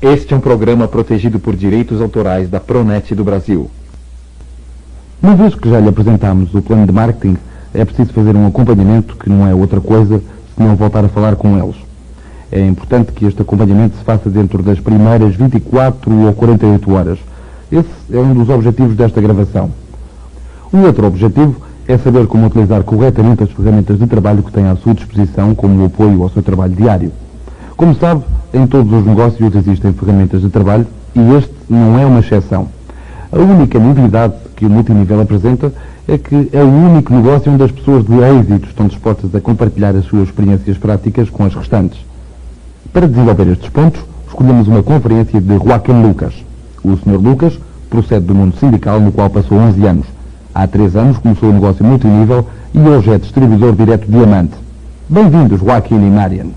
Este é um programa protegido por direitos autorais da Pronet do Brasil. Uma vez que já lhe apresentámos o plano de marketing, é preciso fazer um acompanhamento que não é outra coisa senão voltar a falar com eles. É importante que este acompanhamento se faça dentro das primeiras 24 ou 48 horas. Esse é um dos objetivos desta gravação. Um outro objetivo é saber como utilizar corretamente as ferramentas de trabalho que tem à sua disposição como apoio ao seu trabalho diário. Como sabe, em todos os negócios existem ferramentas de trabalho e este não é uma exceção. A única novidade que o multinível apresenta é que é o único negócio onde as pessoas de êxito estão dispostas a compartilhar as suas experiências práticas com as restantes. Para desenvolver estes pontos, escolhemos uma conferência de Joaquim Lucas. O Sr. Lucas procede do mundo sindical no qual passou 11 anos. Há 3 anos começou o negócio multinível e hoje é distribuidor direto Diamante. Bem-vindos, Joaquim e Marian.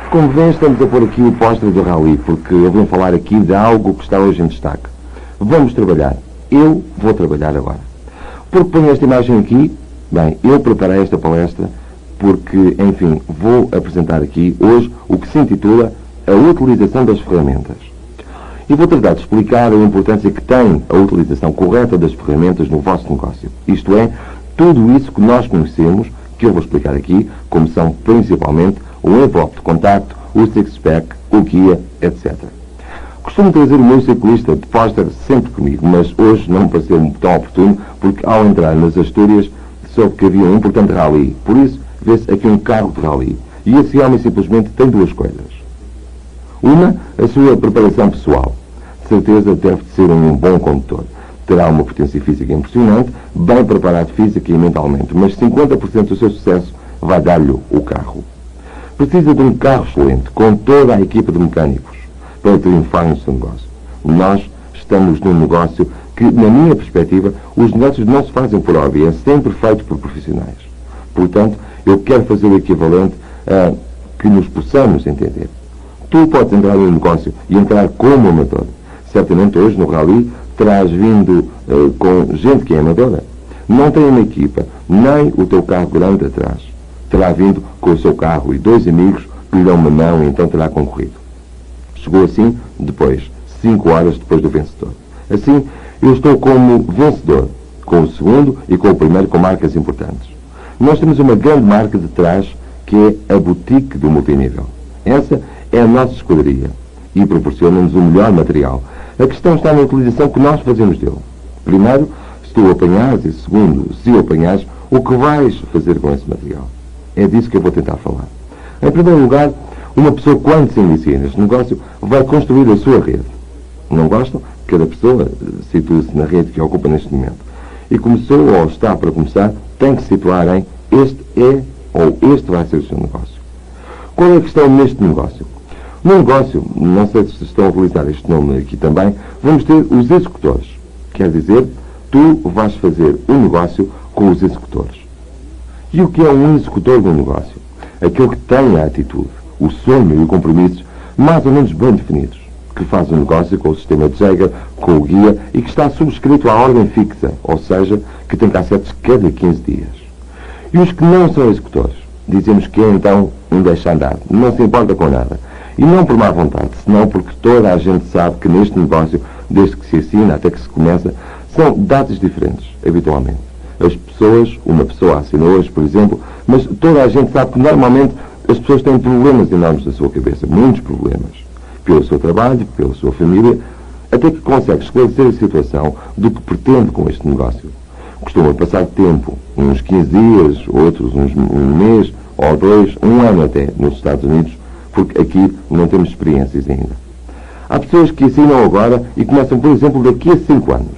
Como vêem, estamos a pôr aqui o póster do Rally, porque eu vou falar aqui de algo que está hoje em destaque. Vamos trabalhar. Eu vou trabalhar agora. Porque ponho esta imagem aqui, bem, eu preparei esta palestra porque, enfim, vou apresentar aqui hoje o que se intitula a utilização das ferramentas. E vou tratar de explicar a importância que tem a utilização correta das ferramentas no vosso negócio. Isto é, tudo isso que nós conhecemos, que eu vou explicar aqui, como são principalmente o envelope de contacto, o six-pack, o guia, etc. Costumo trazer o meu ciclista de póster sempre comigo, mas hoje não me pareceu tão oportuno, porque ao entrar nas Astúrias soube que havia um importante rally. Por isso, vê-se aqui um carro de rally. E esse homem simplesmente tem 2 coisas. Uma, a sua preparação pessoal. De certeza deve de ser um bom condutor. Terá uma potência física impressionante, bem preparado física e mentalmente, mas 50% do seu sucesso vai dar-lhe o carro. Precisa de um carro excelente, com toda a equipa de mecânicos, para triunfar no seu negócio. Nós estamos num negócio que, na minha perspectiva, os negócios não se fazem por hobby, é sempre feito por profissionais. Portanto, eu quero fazer o equivalente a que nos possamos entender. Tu podes entrar no negócio e entrar como amador. Certamente hoje, no Rally, terás vindo com gente que é amadora. Não tem uma equipa, nem o teu carro grande atrás. Terá vindo com o seu carro e 2 amigos que lhe dão uma mão e então terá concorrido. Chegou assim, depois, 5 horas depois do vencedor. Assim, eu estou como vencedor, com o segundo e com o primeiro com marcas importantes. Nós temos uma grande marca de trás, que é a boutique do multinível. Essa é a nossa escuderia e proporciona-nos o melhor material. A questão está na utilização que nós fazemos dele. Primeiro, se tu o apanhares, e segundo, se o apanhares, o que vais fazer com esse material. É disso que eu vou tentar falar. Em primeiro lugar, uma pessoa, quando se inicia neste negócio, vai construir a sua rede. Não gostam? Cada pessoa situa-se na rede que ocupa neste momento. E começou ou está para começar, tem que se situar em este é ou este vai ser o seu negócio. Qual é a questão neste negócio? No negócio, não sei se estão a utilizar este nome aqui também, vamos ter os executores. Quer dizer, tu vais fazer um negócio com os executores. E o que é um executor de um negócio? Aquele que tem a atitude, o sonho e o compromisso mais ou menos bem definidos, que faz um negócio com o sistema de Jaeger, com o guia e que está subscrito à ordem fixa, ou seja, que tem cassetes cada 15 dias. E os que não são executores, dizemos que é então um deixa andar, não se importa com nada. E não por má vontade, senão porque toda a gente sabe que neste negócio, desde que se assina até que se começa, são datas diferentes, habitualmente. As pessoas, uma pessoa assina hoje, por exemplo, mas toda a gente sabe que normalmente as pessoas têm problemas enormes na sua cabeça, muitos problemas, pelo seu trabalho, pela sua família, até que consegue esclarecer a situação do que pretende com este negócio. Costuma passar tempo, uns 15 dias, outros um mês, ou 2, um ano até, nos Estados Unidos, porque aqui não temos experiências ainda. Há pessoas que assinam agora e começam, por exemplo, daqui a 5 anos.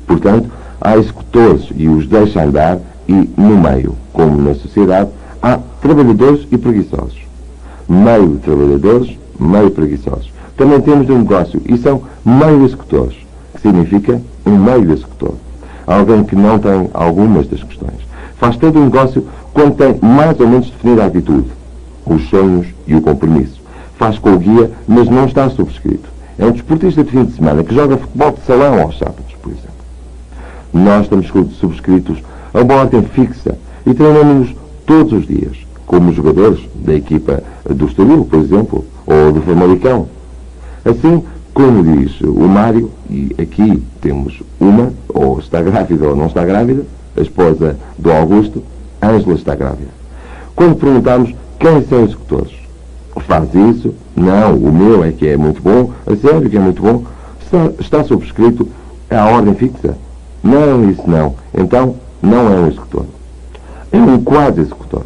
Portanto, há executores e os deixa andar e, no meio, como na sociedade, há trabalhadores e preguiçosos. Meio trabalhadores, meio preguiçosos. Também temos um negócio e são meio executores, que significa um meio executor. Alguém que não tem algumas das questões. Faz todo o negócio quando tem mais ou menos definida a atitude, os sonhos e o compromisso. Faz com o guia, mas não está subscrito. É um desportista de fim de semana que joga futebol de salão aos sábados, por exemplo. Nós estamos subscritos a uma ordem fixa e treinamos-nos todos os dias, como os jogadores da equipa do Estoril, por exemplo, ou do Famalicão. Assim, como diz o Mário, e aqui temos uma, ou está grávida ou não está grávida, a esposa do Augusto, Ângela está grávida. Quando perguntamos quem são os executores, faz isso, não, o meu é que é muito bom, a sério que é muito bom, está subscrito à ordem fixa. Não, isso não. Então, não é um executor. É um quase executor.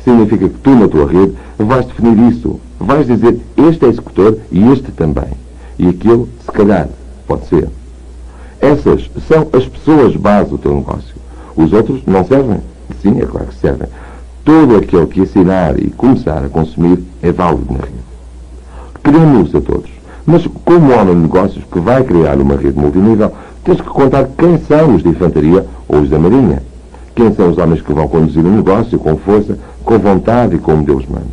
Significa que tu, na tua rede, vais definir isso. Vais dizer, este é executor e este também. E aquilo, se calhar, pode ser. Essas são as pessoas base do teu negócio. Os outros não servem? Sim, é claro que servem. Todo aquele que assinar e começar a consumir é válido na rede. Queremos a todos. Mas como homem de negócios que vai criar uma rede multinível, tens que contar quem são os de infantaria ou os da marinha. Quem são os homens que vão conduzir um negócio com força, com vontade e como Deus manda.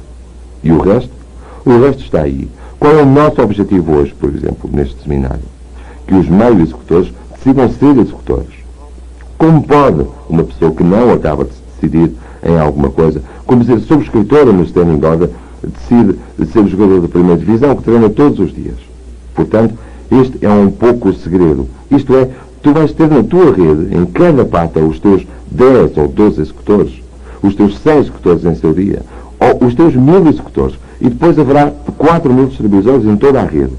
E o resto? O resto está aí. Qual é o nosso objetivo hoje, por exemplo, neste seminário? Que os meios executores decidam ser executores. Como pode uma pessoa que não acaba de se decidir em alguma coisa, como ser subscritora no standing order, decide ser o jogador da primeira divisão que treina todos os dias? Portanto, este é um pouco o segredo. Isto é, tu vais ter na tua rede, em cada pata, os teus 10 ou 12 executores, os teus 100 executores em seu dia, ou os teus 1000 executores, e depois haverá 4000 distribuidores em toda a rede.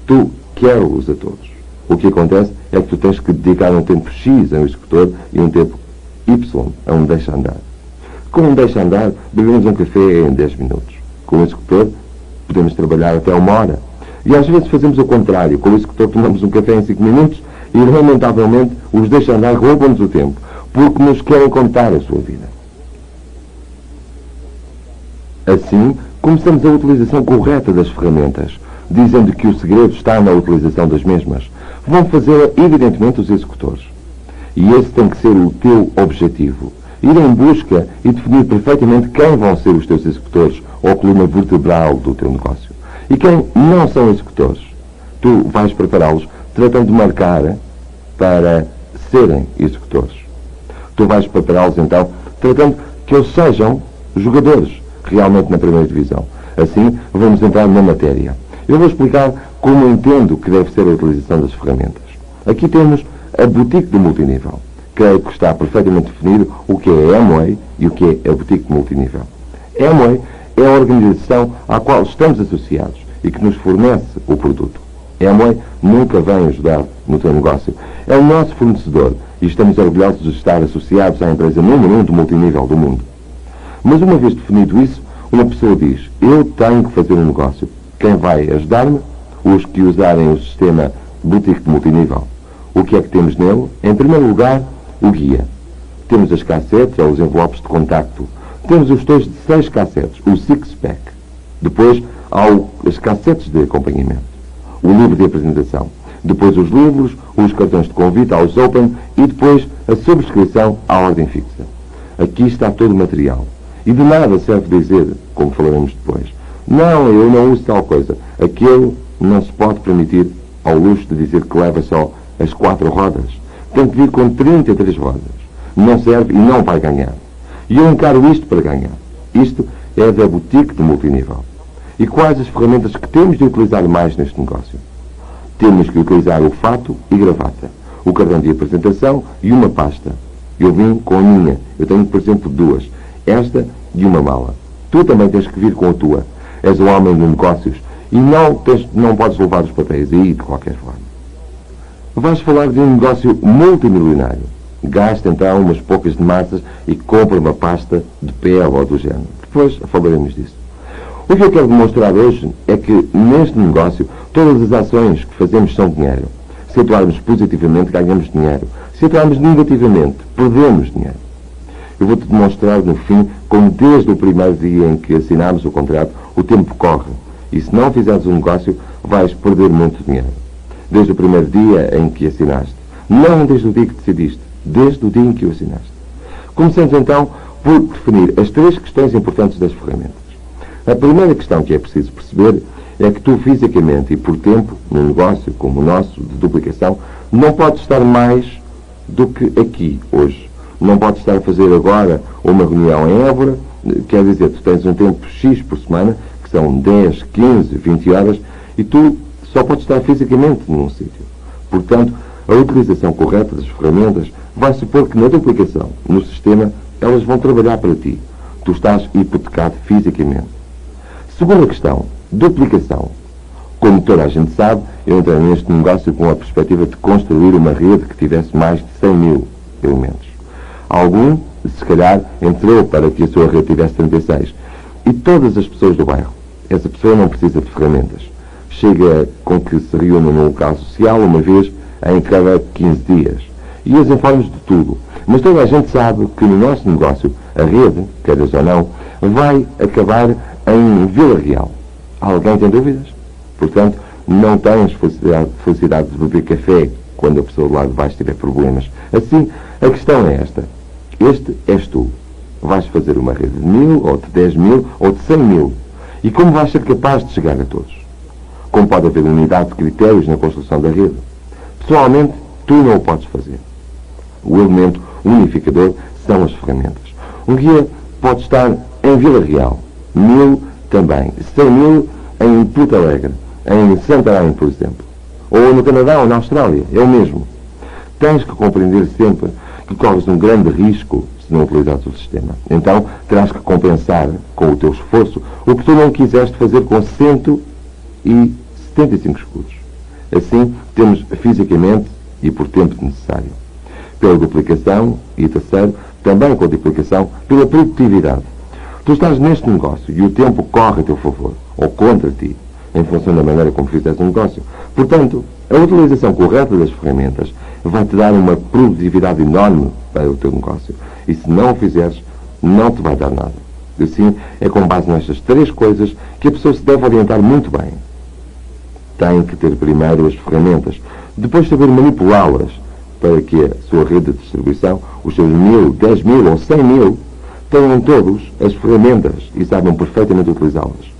Tu queres-os a todos. O que acontece é que tu tens que dedicar um tempo X a um executor e um tempo Y a um deixa andar. Com um deixa andar, bebemos um café em 10 minutos. Com o executor, podemos trabalhar até 1 hora. E às vezes fazemos o contrário. Com o executor tomamos um café em 5 minutos e, lamentavelmente, os deixa andar roubam-nos o tempo, porque nos querem contar a sua vida. Assim, começamos a utilização correta das ferramentas, dizendo que o segredo está na utilização das mesmas. Vão fazer, evidentemente, os executores. E esse tem que ser o teu objetivo. Ir em busca e definir perfeitamente quem vão ser os teus executores ou a coluna vertebral do teu negócio. E quem não são executores. Tu vais prepará-los tratando de marcar para serem executores. Tu vais prepará-los, então, tratando que eles sejam jogadores realmente na primeira divisão. Assim, vamos entrar na matéria. Eu vou explicar como entendo que deve ser a utilização das ferramentas. Aqui temos a boutique de multinível. Creio que está perfeitamente definido o que é a Amway e o que é a boutique de multinível. A Amway é a organização à qual estamos associados e que nos fornece o produto. A Amway nunca vem ajudar no teu negócio. É o nosso fornecedor e estamos orgulhosos de estar associados à empresa número 1 do multinível do mundo. Mas uma vez definido isso, uma pessoa diz, eu tenho que fazer um negócio. Quem vai ajudar-me? Os que usarem o sistema boutique de multinível. O que é que temos nele? Em primeiro lugar, o guia. Temos as cassetes ou os envelopes de contacto. Temos os tojos de 6 cassetes, o six-pack. Depois, há as cassetes de acompanhamento. O livro de apresentação. Depois os livros, os cartões de convite aos Open e depois a subscrição à ordem fixa. Aqui está todo o material. E de nada serve dizer, como falaremos depois, não, eu não uso tal coisa. Aquele não se pode permitir ao luxo de dizer que leva só as 4 rodas. Tem que vir com 33 rodas. Não serve e não vai ganhar. E eu encaro isto para ganhar. Isto é da boutique de multinível. E quais as ferramentas que temos de utilizar mais neste negócio? Temos que utilizar o fato e gravata, o cartão de apresentação e uma pasta. Eu vim com a minha. Eu tenho, por exemplo, 2. Esta e uma mala. Tu também tens que vir com a tua. És um homem de negócios e não podes levar os papéis aí de qualquer forma. Vais falar de um negócio multimilionário. Gasta então umas poucas de massas e compra uma pasta de pele ou do género. Depois falaremos disso. O que eu quero demonstrar hoje é que neste negócio todas as ações que fazemos são dinheiro. Se atuarmos positivamente, ganhamos dinheiro. Se atuarmos negativamente, perdemos dinheiro. Eu vou-te demonstrar, no fim, como desde o primeiro dia em que assinámos o contrato, o tempo corre. E se não fizeres o negócio, vais perder muito dinheiro. Desde o primeiro dia em que assinaste. Não desde o dia que decidiste. Desde o dia em que o assinaste. Comecemos então por definir as 3 questões importantes das ferramentas. A primeira questão que é preciso perceber é que tu fisicamente e por tempo, num negócio como o nosso, de duplicação, não podes estar mais do que aqui, hoje. Não podes estar a fazer agora uma reunião em Évora, quer dizer, tu tens um tempo X por semana, que são 10, 15, 20 horas, e tu só podes estar fisicamente num sítio. Portanto, a utilização correta das ferramentas vai supor que na duplicação, no sistema, elas vão trabalhar para ti. Tu estás hipotecado fisicamente. Segunda questão, duplicação. Como toda a gente sabe, eu entrei neste negócio com a perspectiva de construir uma rede que tivesse mais de 100 mil elementos. Algum, se calhar, entrou para que a sua rede tivesse 36. E todas as pessoas do bairro. Essa pessoa não precisa de ferramentas. Chega com que se reúnam num local social uma vez em cada 15 dias. E as informes de tudo. Mas toda a gente sabe que no nosso negócio, a rede, queiras ou não, vai acabar em Vila Real. Alguém tem dúvidas? Portanto, não tens felicidade de beber café quando a pessoa do lado de baixo tiver problemas. Assim, a questão é esta. Este és tu. Vais fazer uma rede de 1000, ou de 10.000, ou de 100.000. E como vais ser capaz de chegar a todos? Como pode haver unidade de critérios na construção da rede? Pessoalmente, tu não o podes fazer. O elemento unificador são as ferramentas. Um guia pode estar em Vila Real, 1000 também, 100.000 em Porto Alegre, em Santarém, por exemplo. Ou no Canadá ou na Austrália, é o mesmo. Tens que compreender sempre que corres um grande risco se não utilizares o sistema. Então, terás que compensar com o teu esforço o que tu não quiseste fazer com 175 escudos. Assim, temos fisicamente e por tempo necessário. Pela duplicação, e terceiro, também com a duplicação, pela produtividade. Tu estás neste negócio e o tempo corre a teu favor, ou contra ti, em função da maneira como fizeste o negócio. Portanto, a utilização correta das ferramentas vai-te dar uma produtividade enorme para o teu negócio. E se não o fizeres, não te vai dar nada. Assim, é com base nestas três coisas que a pessoa se deve orientar muito bem. Tem que ter primeiro as ferramentas, depois saber manipulá-las, para que a sua rede de distribuição, os seus 1000, 10.000 ou 100.000, tenham todos as ferramentas e saibam perfeitamente utilizá-las.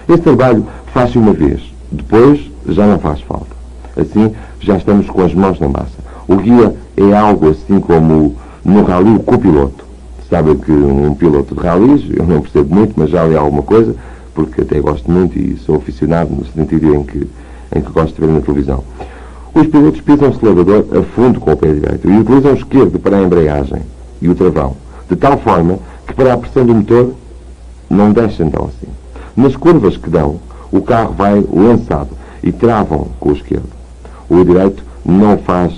Este trabalho faz-se uma vez, depois já não faz falta. Assim, já estamos com as mãos na massa. O guia é algo assim como no rally o copiloto. Sabe que um piloto de rallies, eu não percebo muito, mas já li alguma coisa, porque até gosto muito e sou aficionado no sentido em que gosto de ver na televisão. Os pilotos pisam o acelerador a fundo com o pé direito e utilizam o esquerdo para a embreagem e o travão, de tal forma que para a pressão do motor não deixa então assim. Nas curvas que dão, o carro vai lançado e travam com o esquerdo. O direito não faz,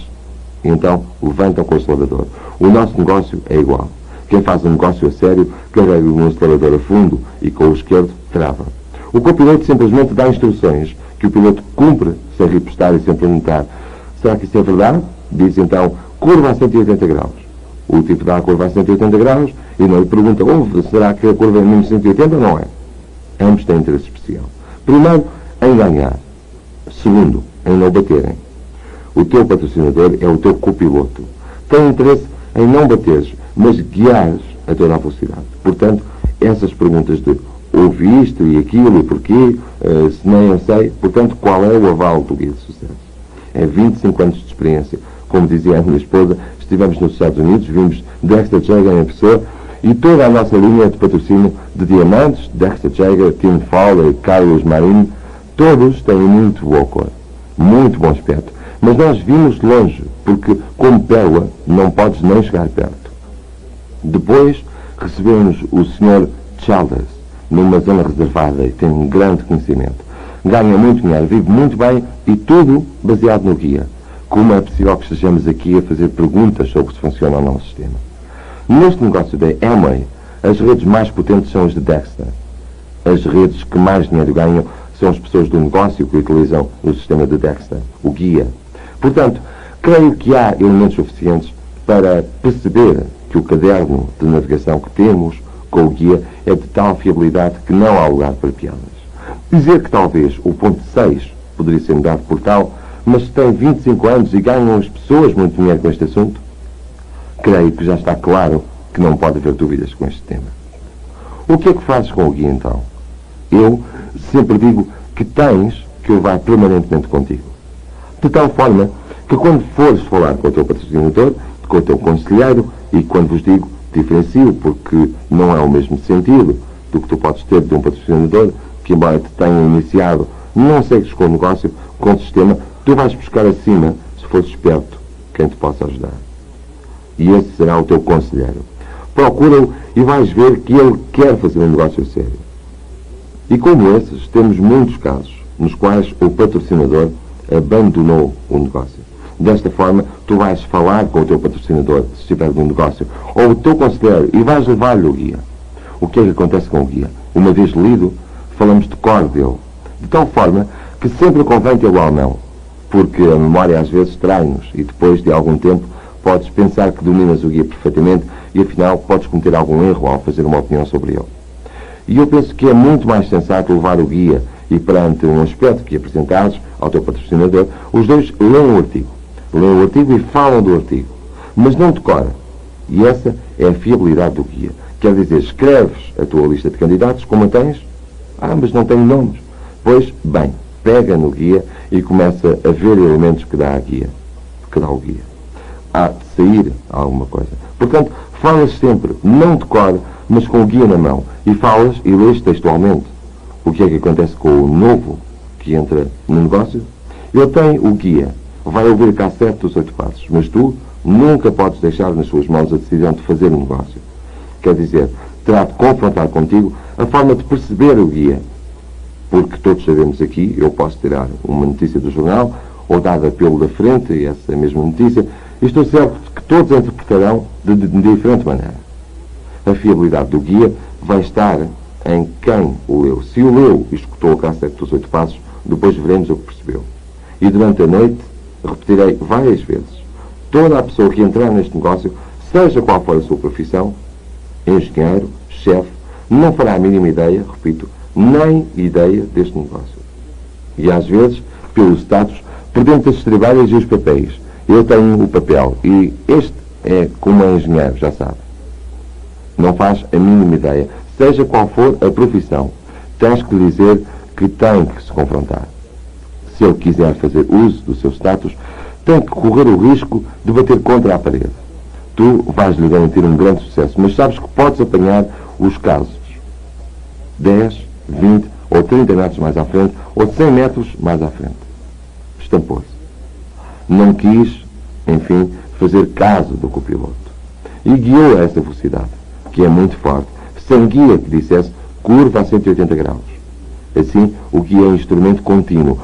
então levantam com o acelerador. O nosso negócio é igual. Quem faz um negócio a sério carrega no acelerador a fundo e com o esquerdo trava. O copiloto simplesmente dá instruções que o piloto cumpre sem repostar e sem perguntar: será que isso é verdade? Diz então, curva a 180 graus. O tipo dá a curva a 180 graus e não lhe pergunta: será que a curva é menos 180 ou não é? Ambos têm interesse especial. Primeiro, em ganhar. Segundo, em não baterem. O teu patrocinador é o teu copiloto. Tem interesse em não bateres, mas guiares a toda a velocidade. Portanto, essas perguntas de ouvi isto e aquilo e porquê, se nem eu sei, portanto, qual é o aval do guia de sucesso? É 25 anos de experiência. Como dizia a minha esposa, estivemos nos Estados Unidos, vimos Dexter Jager em pessoa e toda a nossa linha de patrocínio de diamantes, Dexter Jager, Tim Fowler, Carlos Marin, todos têm muito boa cor, muito bom aspecto. Mas nós vimos de longe, porque como pérola não podes nem chegar perto. Depois recebemos o Sr. Childers, numa zona reservada e tem um grande conhecimento. Ganha muito dinheiro, vive muito bem e tudo baseado no guia. Como é possível que estejamos aqui a fazer perguntas sobre se funciona ou não o sistema? Neste negócio da Amway, as redes mais potentes são as de Dexter. As redes que mais dinheiro ganham são as pessoas do negócio que utilizam o sistema de Dexter, o guia. Portanto, creio que há elementos suficientes para perceber que o caderno de navegação que temos com o guia é de tal fiabilidade que não há lugar para piadas. Dizer que talvez o ponto 6 poderia ser mudado por tal, mas tem 25 anos e ganham as pessoas muito dinheiro com este assunto, creio que já está claro que não pode haver dúvidas com este tema. O que é que fazes com o guia então? Eu sempre digo que tens que levar permanentemente contigo. De tal forma que quando fores falar com o teu patrocinador, com o teu conselheiro, e quando vos digo diferencio, porque não é o mesmo sentido do que tu podes ter de um patrocinador, que embora te tenha iniciado, não segues com o negócio, com o sistema, tu vais buscar acima, se fores esperto, quem te possa ajudar. E esse será o teu conselheiro. Procura-o e vais ver que ele quer fazer um negócio sério. E como esses, temos muitos casos nos quais o patrocinador abandonou o negócio. Desta forma, tu vais falar com o teu patrocinador, se estiver num negócio, ou o teu conselheiro, e vais levar-lhe o guia. O que é que acontece com o guia? Uma vez lido, falamos de cor dele. De tal forma que sempre convém tê-lo à mão, porque a memória às vezes trai-nos, e depois de algum tempo podes pensar que dominas o guia perfeitamente e afinal podes cometer algum erro ao fazer uma opinião sobre ele. E eu penso que é muito mais sensato levar o guia e perante um aspecto que apresentares ao teu patrocinador, os dois leem o artigo. Leem o artigo e falam do artigo, mas não decora. E essa é a fiabilidade do guia. Quer dizer, escreves a tua lista de candidatos, como a tens? Mas não tenho nomes. Pois, bem, pega no guia e começa a ver elementos que dá a guia. Que dá o guia. Há de sair alguma coisa. Portanto, falas sempre, não decora, mas com o guia na mão. E falas e lês textualmente. O que é que acontece com o novo que entra no negócio? Ele tem o guia. Vai ouvir a cassete dos 8 passos, mas tu nunca podes deixar nas suas mãos a decisão de fazer um negócio. Quer dizer, terá de confrontar contigo a forma de perceber o guia. Porque todos sabemos aqui, eu posso tirar uma notícia do jornal, ou dada pelo da frente, e essa mesma notícia, e estou certo que todos a interpretarão de diferente maneira. A fiabilidade do guia vai estar em quem o leu. Se o leu e escutou a cassete dos 8 passos, depois veremos o que percebeu. E durante a noite, repetirei várias vezes, toda a pessoa que entrar neste negócio, seja qual for a sua profissão, engenheiro, chefe, não fará a mínima ideia, repito, nem ideia deste negócio. E às vezes, pelo status, perdemos as estribalhas e os papéis. Eu tenho o papel e este é como é engenheiro, já sabe. Não faz a mínima ideia. Seja qual for a profissão, tens que lhe dizer que tem que se confrontar. Se ele quiser fazer uso do seu status, tem que correr o risco de bater contra a parede. Tu vais-lhe garantir um grande sucesso, mas sabes que podes apanhar os casos 10, 20 ou 30 metros mais à frente, ou 100 metros mais à frente. Estampou-se. Não quis, enfim, fazer caso do copiloto. E guiou a essa velocidade, que é muito forte, sem guia que dissesse curva a 180 graus. Assim, o guia é um instrumento contínuo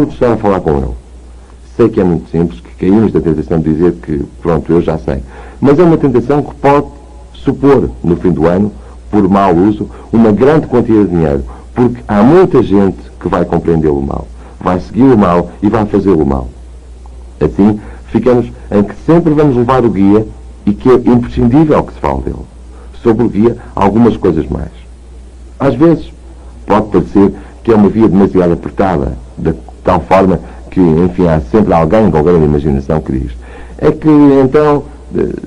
de estar a falar com ele. Sei que é muito simples, que caímos da tentação de dizer que, pronto, eu já sei. Mas é uma tentação que pode supor, no fim do ano, por mau uso, uma grande quantia de dinheiro, porque há muita gente que vai compreendê-lo mal, vai segui-lo mal e vai fazê-lo mal. Assim, ficamos em que sempre vamos levar o guia e que é imprescindível que se fale dele. Sobre o guia, algumas coisas mais. Às vezes, pode parecer que é uma via demasiado apertada, de tal forma que, enfim, há sempre alguém com grande imaginação que diz: é que, então,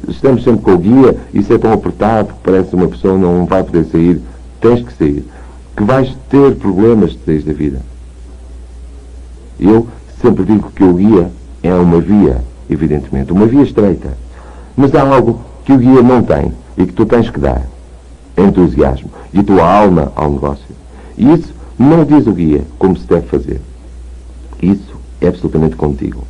estamos sempre com o guia, isso é tão apertado que parece que uma pessoa não vai poder sair. Tens que sair. Que vais ter problemas de sair da vida. Eu sempre digo que o guia é uma via, evidentemente, uma via estreita. Mas há algo que o guia não tem e que tu tens que dar. Entusiasmo e tua alma ao negócio. E isso não diz o guia como se deve fazer. Isso é absolutamente contigo.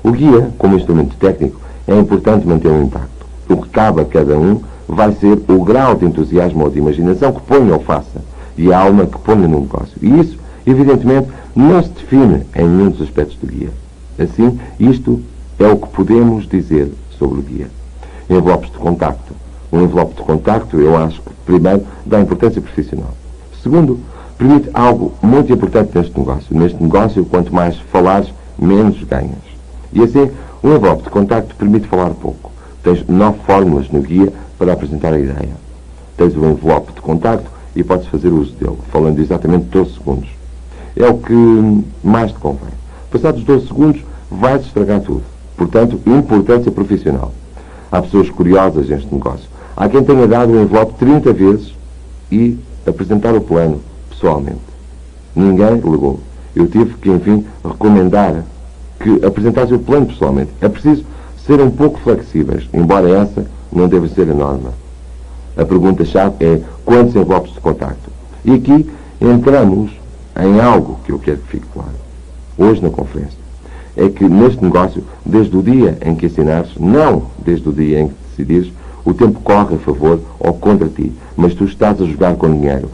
O guia, como instrumento técnico, é importante mantê-lo intacto. O que cabe a cada um vai ser o grau de entusiasmo ou de imaginação que ponha ou faça, e a alma que ponha no negócio. E isso, evidentemente, não se define em nenhum dos aspectos do guia. Assim, isto é o que podemos dizer sobre o guia. Envelopes de contacto. Um envelope de contacto, eu acho que, primeiro, dá importância profissional. Segundo, permite algo muito importante neste negócio. Neste negócio, quanto mais falares, menos ganhas. E assim, um envelope de contacto permite falar pouco. Tens 9 fórmulas no guia para apresentar a ideia. Tens o envelope de contacto e podes fazer uso dele, falando exatamente 12 segundos. É o que mais te convém. Passados 12 segundos, vais estragar tudo. Portanto, importância profissional. Há pessoas curiosas neste negócio. Há quem tenha dado o envelope 30 vezes e apresentar o plano pessoalmente. Ninguém legou. Eu tive que, enfim, recomendar que apresentares o plano pessoalmente. É preciso ser um pouco flexíveis, embora essa não deva ser a norma. A pergunta-chave é quantos envelopes de contacto. E aqui entramos em algo que eu quero que fique claro. Hoje na conferência. É que neste negócio, desde o dia em que assinares, não desde o dia em que decidires, o tempo corre a favor ou contra ti, mas tu estás a jogar com dinheiro.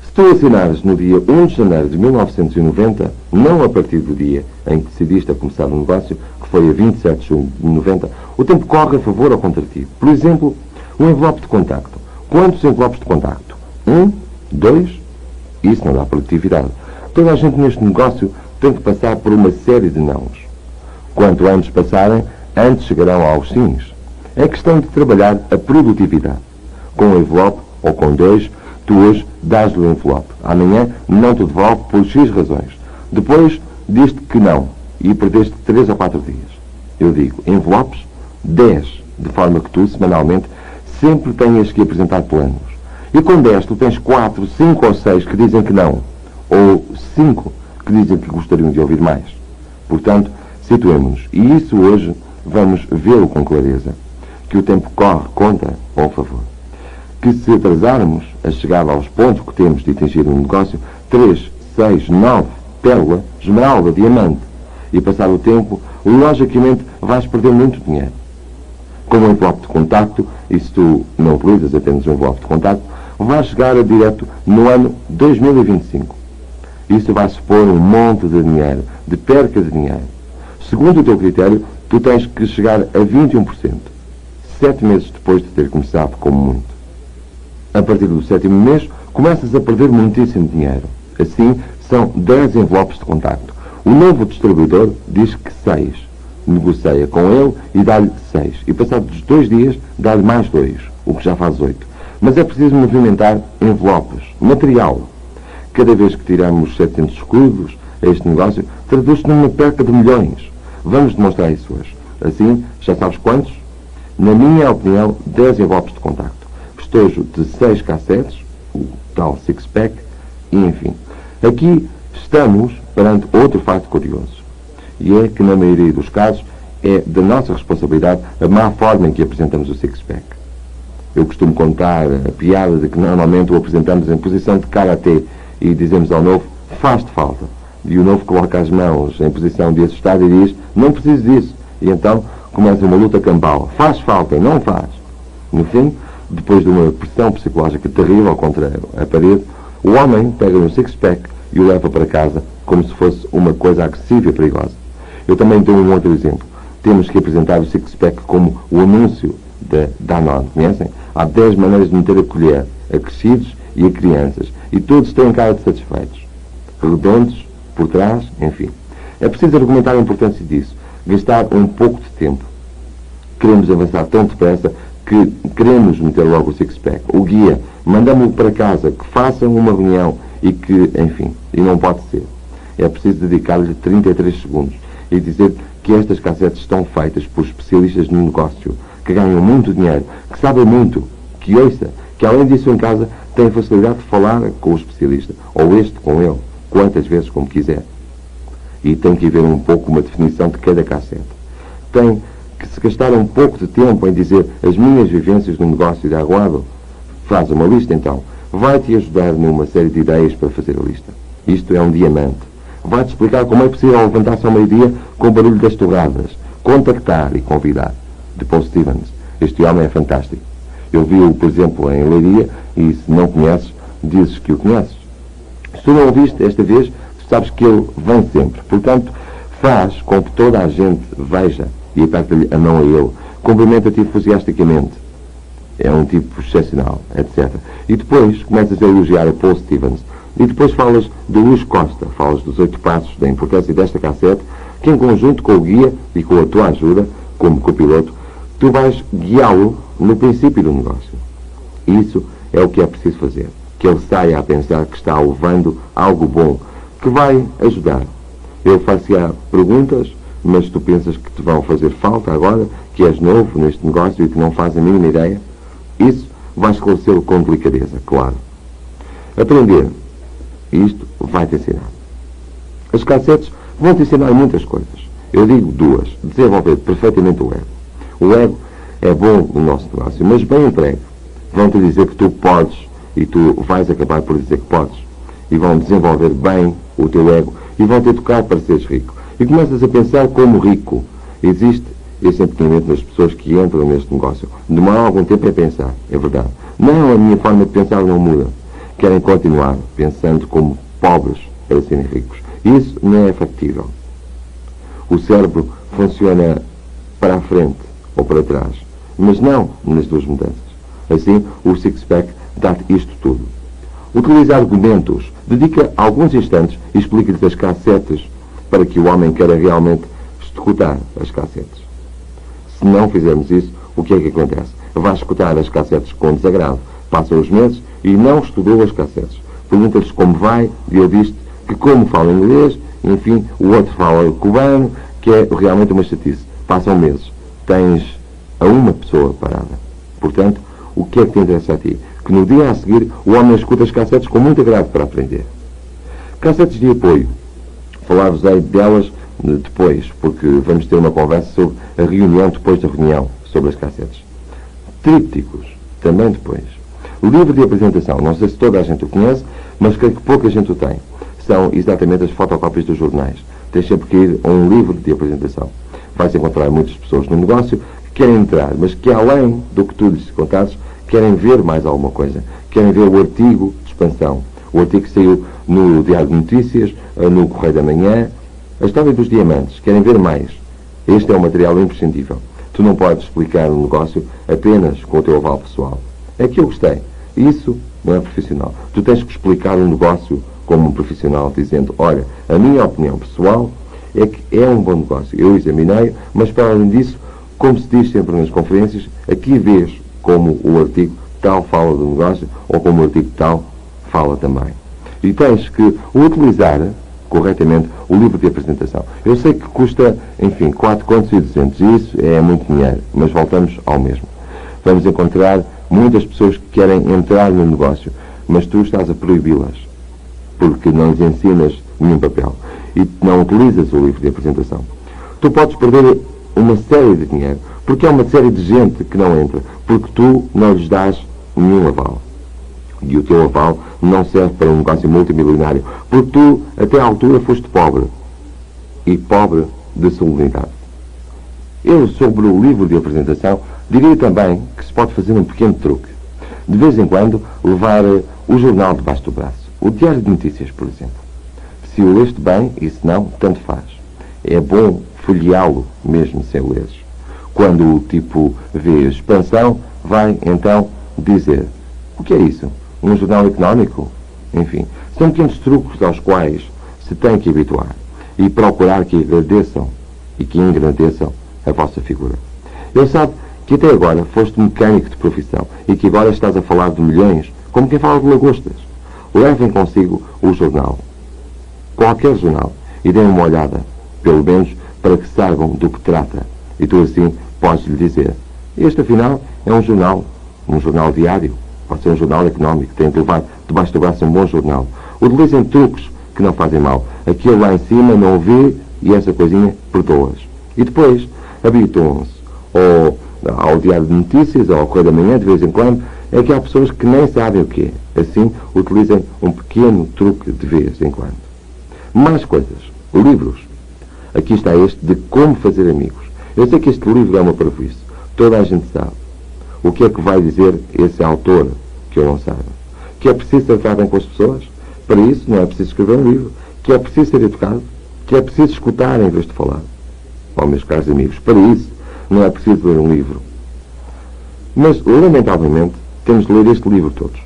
Se tu assinares no dia 1 de janeiro de 1990, não a partir do dia em que decidiste a começar o negócio, que foi a 27 de junho de 90, o tempo corre a favor ou contra ti. Por exemplo, um envelope de contacto. Quantos envelopes de contacto? 1? 2? Isso não dá produtividade. Toda a gente neste negócio tem que passar por uma série de nãos. Quanto antes passarem, antes chegarão aos sims. É questão de trabalhar a produtividade. Com um envelope, ou com 2, tu hoje dás-lhe o envelope. Amanhã não te devolve por X razões. Depois diz-te que não e perdeste 3 ou 4 dias. Eu digo, envelopes, 10, de forma que tu, semanalmente, sempre tenhas que apresentar planos. E com 10 tu tens 4, 5 ou 6 que dizem que não, ou 5 que dizem que gostariam de ouvir mais. Portanto, situemos-nos. E isso hoje vamos vê-lo com clareza. Que o tempo corre contra ou a favor. Que se atrasarmos a chegada aos pontos que temos de atingir um negócio, 3, 6, 9, pérola, esmeralda, diamante, e passar o tempo, logicamente vais perder muito dinheiro. Com um envelope de contacto, e se tu não utilizas apenas um envelope de contacto, vais chegar a direto no ano 2025. Isso vai supor um monte de dinheiro, de perca de dinheiro. Segundo o teu critério, tu tens que chegar a 21%, 7 meses depois de ter começado, como muito. A partir do 7º mês, começas a perder muitíssimo dinheiro. Assim, são 10 envelopes de contacto. O novo distribuidor diz que 6. Negocia com ele e dá-lhe 6. E passados 2 dias, dá-lhe mais 2, o que já faz 8. Mas é preciso movimentar envelopes, material. Cada vez que tiramos 700 escudos a este negócio, traduz-se numa perca de milhões. Vamos demonstrar isso hoje. Assim, já sabes quantos? Na minha opinião, 10 envelopes de contacto. Estojo de 6 cassetes, o tal six-pack, e enfim. Aqui estamos perante outro facto curioso. E é que, na maioria dos casos, é da nossa responsabilidade a má forma em que apresentamos o six-pack. Eu costumo contar a piada de que normalmente o apresentamos em posição de karatê e dizemos ao novo, faz-te falta. E o novo coloca as mãos em posição de assustado e diz, não preciso disso. E então começa uma luta campal. Faz falta, não faz. No fim, depois de uma pressão psicológica terrível contra a parede, o homem pega um six-pack e o leva para casa como se fosse uma coisa agressiva e perigosa. Eu também dou um outro exemplo. Temos que apresentar o six-pack como o anúncio da Danone. Conhecem? Há 10 maneiras de meter a colher a crescidos e a crianças. E todos têm cara de satisfeitos. Redondos, por trás, enfim. É preciso argumentar a importância disso. Gastar um pouco de tempo. Queremos avançar tão depressa que queremos meter logo o six-pack. O guia, mandamos-o para casa, que façam uma reunião e que, enfim, e não pode ser. É preciso dedicar-lhe 33 segundos e dizer que estas cassetes estão feitas por especialistas no negócio, que ganham muito dinheiro, que sabem muito, que ouça, que além disso em casa tem facilidade de falar com o especialista, ou este com ele, quantas vezes como quiser. E tem que haver um pouco uma definição de cada cassete. Tem que se gastar um pouco de tempo em dizer as minhas vivências no negócio de Aguado. Faz uma lista então. Vai-te ajudar numa série de ideias para fazer a lista. Isto é um diamante. Vai-te explicar como é possível levantar-se ao meio-dia com o barulho das torradas, contactar e convidar. De Paul Stevens. Este homem é fantástico. Eu vi-o, por exemplo, em Leiria, e se não conheces, dizes que o conheces. Se tu não o viste esta vez, tu sabes que ele vem sempre. Portanto, faz com que toda a gente veja e aperta-lhe a mão a ele. Cumprimenta-te entusiasticamente. É um tipo excepcional, etc. E depois começas a elogiar a Paul Stevens. E depois falas do Luís Costa, falas dos 8 passos, da importância desta cassete, que em conjunto com o guia e com a tua ajuda, como copiloto, tu vais guiá-lo no princípio do negócio. Isso é o que é preciso fazer. Que ele saia a pensar que está levando algo bom, que vai ajudar. Ele faz-se-á perguntas, mas tu pensas que te vão fazer falta agora, que és novo neste negócio e que não faz a mínima ideia? Isso vai esclarecê-lo com delicadeza, claro. Aprender. Isto vai-te ensinar. As cassetes vão-te ensinar muitas coisas. Eu digo duas. Desenvolver perfeitamente o ego. O ego é bom no nosso negócio, mas bem emprego. Vão-te dizer que tu podes e tu vais acabar por dizer que podes. E vão desenvolver bem o teu ego e vão-te educar para seres rico. E começas a pensar como rico. Existe esse empenhamento das pessoas que entram neste negócio. Demora algum tempo a pensar, é verdade. Não, a minha forma de pensar não muda. Querem continuar pensando como pobres para serem ricos. Isso não é factível. O cérebro funciona para a frente ou para trás, mas não nas duas mudanças. Assim, o six-pack dá-te isto tudo. Utiliza argumentos, dedica alguns instantes e explica-lhes as cassetes para que o homem queira realmente escutar as cassetes. Se não fizermos isso, o que é que acontece? Vai escutar as cassetes com desagrado. Passam os meses e não estudou as cassetes. Pergunta-lhes como vai e ele diz que como fala inglês, enfim, o outro fala cubano, que é realmente uma chatice. Passam meses. Tens a uma pessoa parada. Portanto, o que é que te interessa a ti? Que no dia a seguir o homem escuta as cassetes com muito agrado para aprender. Cassetes de apoio. Falar-vos-ei delas depois, porque vamos ter uma conversa sobre a reunião depois da reunião, sobre as cassetes. Trípticos, também depois. O livro de apresentação, não sei se toda a gente o conhece, mas creio que pouca gente o tem. São exatamente as fotocópias dos jornais. Tens sempre que ir a um livro de apresentação. Vais encontrar muitas pessoas no negócio que querem entrar, mas que além do que tu lhes contares, querem ver mais alguma coisa. Querem ver o artigo de expansão. O artigo que saiu no Diário de Notícias, no Correio da Manhã, a história dos diamantes. Querem ver mais. Este é um material imprescindível. Tu não podes explicar um negócio apenas com o teu aval pessoal. É que eu gostei. Isso não é profissional. Tu tens que explicar um negócio como um profissional, dizendo, olha, a minha opinião pessoal é que é um bom negócio. Eu examinei, mas para além disso, como se diz sempre nas conferências, aqui vês como o artigo tal fala do negócio ou como o artigo tal fala também. E tens que utilizar corretamente o livro de apresentação. Eu sei que custa, enfim, 4,200 e isso é muito dinheiro, mas voltamos ao mesmo. Vamos encontrar muitas pessoas que querem entrar no negócio, mas tu estás a proibi-las, porque não lhes ensinas nenhum papel e não utilizas o livro de apresentação. Tu podes perder uma série de dinheiro, porque há uma série de gente que não entra, porque tu não lhes dás nenhum aval. E o teu aval não serve para um negócio multimilionário, porque tu, até à altura, foste pobre. E pobre de solenidade. Eu, sobre o livro de apresentação, diria também que se pode fazer um pequeno truque. De vez em quando, levar o jornal debaixo do braço. O Diário de Notícias, por exemplo. Se o leste bem, e se não, tanto faz. É bom folheá-lo, mesmo sem o leres. Quando o tipo vê expansão, vai, então, dizer: o que é isso? Um jornal económico? Enfim, são pequenos truques aos quais se tem que habituar e procurar que agradeçam e que engrandeçam a vossa figura. Eu sabe que até agora foste mecânico de profissão e que agora estás a falar de milhões como quem fala de lagostas. Levem consigo o jornal, qualquer jornal, e deem uma olhada, pelo menos para que saibam do que trata. E tu assim podes lhe dizer: este afinal é um jornal diário. Pode ser um jornal económico, tem de levar debaixo do braço um bom jornal. Utilizem truques que não fazem mal. Aquele lá em cima não vê e essa coisinha perdoa-as. E depois habituam-se ao Diário de Notícias ou ao Correio da Manhã, de vez em quando, é que há pessoas que nem sabem o que é. Assim, utilizem um pequeno truque de vez em quando. Mais coisas. Livros. Aqui está este de Como Fazer Amigos. Eu sei que este livro é uma parvoíce. Toda a gente sabe. O que é que vai dizer esse autor que eu não saiba? Que é preciso tratar bem com as pessoas? Para isso não é preciso escrever um livro. Que é preciso ser educado? Que é preciso escutar em vez de falar? Oh, meus caros amigos, para isso não é preciso ler um livro. Mas, lamentavelmente, temos de ler este livro todos.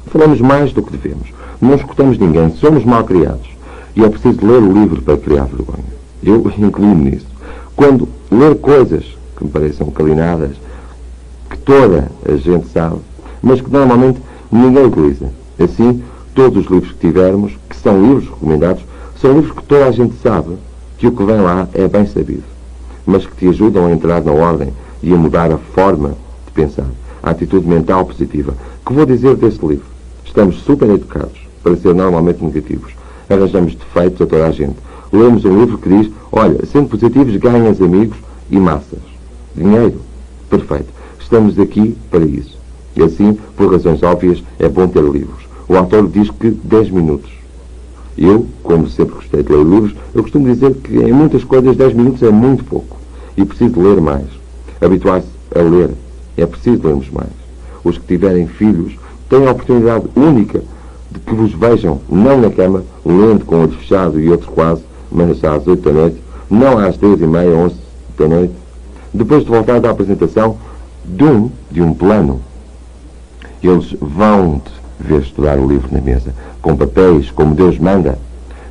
Falamos mais do que devemos. Não escutamos ninguém. Somos mal criados. E é preciso ler o livro para criar vergonha. Eu incluo-me nisso. Quando ler coisas que me pareçam calinadas, que toda a gente sabe, mas que normalmente ninguém utiliza. Assim, todos os livros que tivermos, que são livros recomendados, são livros que toda a gente sabe que o que vem lá é bem sabido, mas que te ajudam a entrar na ordem e a mudar a forma de pensar, a atitude mental positiva. Que vou dizer deste livro? Estamos super educados para ser normalmente negativos. Arranjamos defeitos a toda a gente. Lemos um livro que diz, olha, sendo positivos ganhas amigos e massas. Dinheiro. Perfeito. Estamos aqui para isso. E assim, por razões óbvias, é bom ter livros. O autor diz que 10 minutos. Eu, como sempre gostei de ler livros, eu costumo dizer que em muitas coisas 10 minutos é muito pouco. E preciso ler mais. Habituar-se a ler. É preciso lermos mais. Os que tiverem filhos têm a oportunidade única de que vos vejam, não na cama, lendo com o olho fechado e outro quase, mas às 8 da noite, não às 10h30, 11 da noite, depois de voltar da apresentação de um plano. Eles vão-te ver estudar o livro na mesa, com papéis, como Deus manda.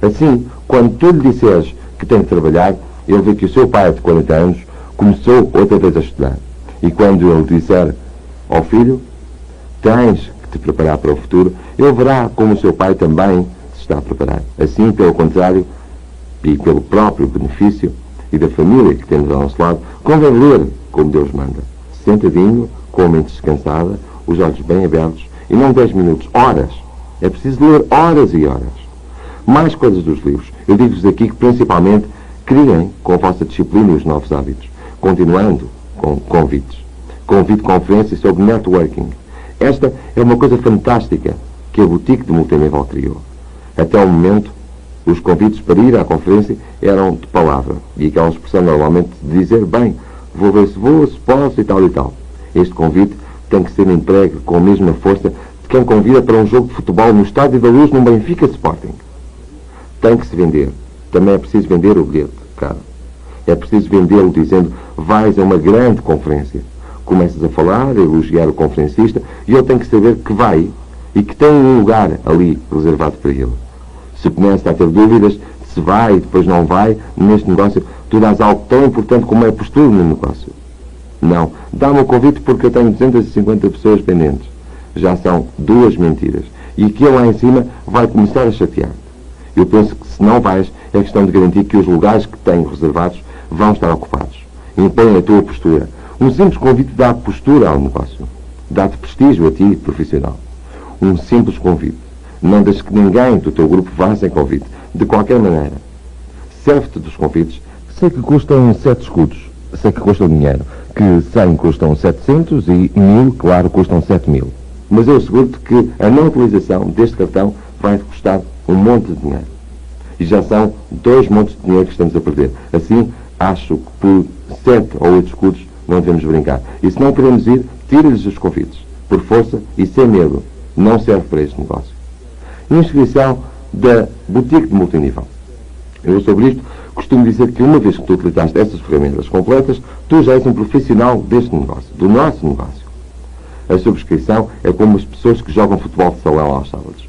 Assim, quando tu lhe disseres que tem que trabalhar, ele vê que o seu pai de 40 anos começou outra vez a estudar. E quando ele disser ao filho, tens que te preparar para o futuro, ele verá como o seu pai também se está a preparar. Assim, pelo contrário, e pelo próprio benefício e da família que temos ao nosso lado, convém ler como Deus manda. Sentadinho, com a mente descansada, os olhos bem abertos, e não 10 minutos, horas. É preciso ler horas e horas. Mais coisas dos livros. Eu digo-vos aqui que, principalmente, criem com a vossa disciplina e os novos hábitos. Continuando com convites. Convite conferências sobre networking. Esta é uma coisa fantástica que a boutique de multinível criou. Até o momento, os convites para ir à conferência eram de palavra. E aquela expressão normalmente de dizer, bem, vou ver se vou, se posso e tal e tal. Este convite tem que ser entregue com a mesma força de quem convida para um jogo de futebol no Estádio da Luz, no Benfica Sporting. Tem que se vender. Também é preciso vender o bilhete, cara. É preciso vendê-lo dizendo, vais a uma grande conferência. Começas a falar, a elogiar o conferencista, e ele tem que saber que vai e que tem um lugar ali reservado para ele. Se começa a ter dúvidas se vai e depois não vai, neste negócio, tu dás algo tão importante como é a postura no negócio. Não, dá-me o convite porque eu tenho 250 pessoas pendentes. Já são 2 mentiras. E aquilo lá em cima vai começar a chatear. Eu penso que se não vais, é questão de garantir que os lugares que tenho reservados vão estar ocupados. Impõe a tua postura. Um simples convite dá postura ao negócio. Dá-te prestígio a ti, profissional. Um simples convite. Não deixes que ninguém do teu grupo vá sem convite. De qualquer maneira. Serve-te dos convites. Sei que custam 7 escudos. Sei que custam dinheiro. Que 100 custam 700 e 1000, claro, custam 7000. Mas eu asseguro-te que a não utilização deste cartão vai-te custar um monte de dinheiro. E já são 2 montes de dinheiro que estamos a perder. Assim, acho que por 7 ou 8 escudos não devemos brincar. E se não queremos ir, tire-lhes os convites. Por força e sem medo. Não serve para este negócio. Inscrição da boutique de multinível. Eu, sobre isto, costumo dizer que uma vez que tu utilizaste estas ferramentas completas, tu já és um profissional deste negócio, do nosso negócio. A subscrição é como as pessoas que jogam futebol de salão aos sábados.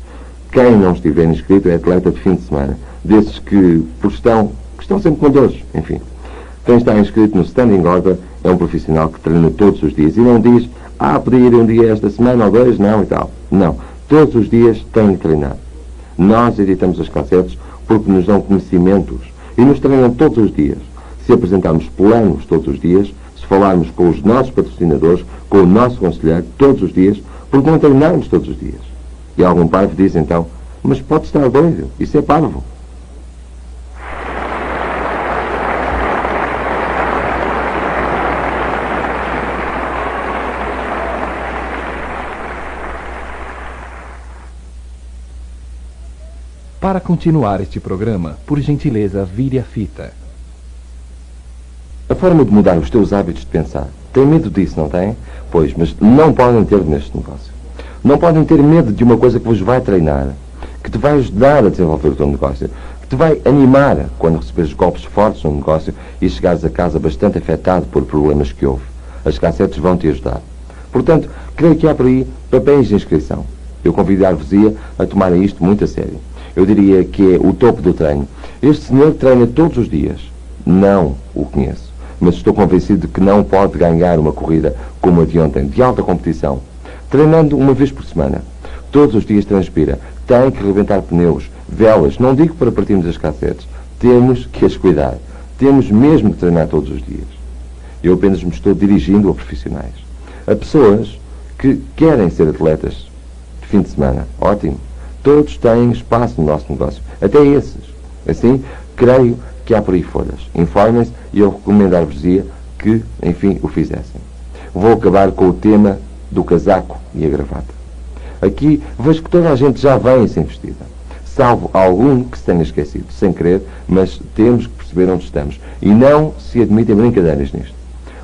Quem não estiver inscrito é atleta de fim de semana, desses que estão sempre com dores, enfim. Quem está inscrito no Standing Order é um profissional que treina todos os dias e não diz, podia ir um dia esta semana ou 2, não e tal. Não, todos os dias tem que treinar. Nós editamos as cassetes porque nos dão conhecimentos e nos treinam todos os dias. Se apresentarmos planos todos os dias, se falarmos com os nossos patrocinadores, com o nosso conselheiro todos os dias, porque não treinamos todos os dias. E algum parvo diz então, mas pode estar doido, isso é parvo. Para continuar este programa, por gentileza, vire a fita. A forma de mudar os teus hábitos de pensar. Tem medo disso, não tem? Pois, mas não podem ter neste negócio. Não podem ter medo de uma coisa que vos vai treinar, que te vai ajudar a desenvolver o teu negócio, que te vai animar quando receberes golpes fortes no negócio e chegares a casa bastante afetado por problemas que houve. As cassetes vão te ajudar. Portanto, creio que há por aí papéis de inscrição. Eu convidar-vos-ia a tomarem isto muito a sério. Eu diria que é o topo do treino. Este senhor treina todos os dias. Não o conheço, mas estou convencido de que não pode ganhar uma corrida como a de ontem, de alta competição. Treinando uma vez por semana. Todos os dias transpira. Tem que rebentar pneus, velas. Não digo para partirmos as cassetes. Temos que as cuidar. Temos mesmo que treinar todos os dias. Eu apenas me estou dirigindo a profissionais. A pessoas que querem ser atletas de fim de semana. Ótimo. Todos têm espaço no nosso negócio. Até esses. Assim, creio que há por aí folhas. Informem-se e eu recomendar-vos-ia que, enfim, o fizessem. Vou acabar com o tema do casaco e a gravata. Aqui vejo que toda a gente já vem assim vestida, salvo algum que se tenha esquecido, sem querer, mas temos que perceber onde estamos. E não se admitem brincadeiras nisto.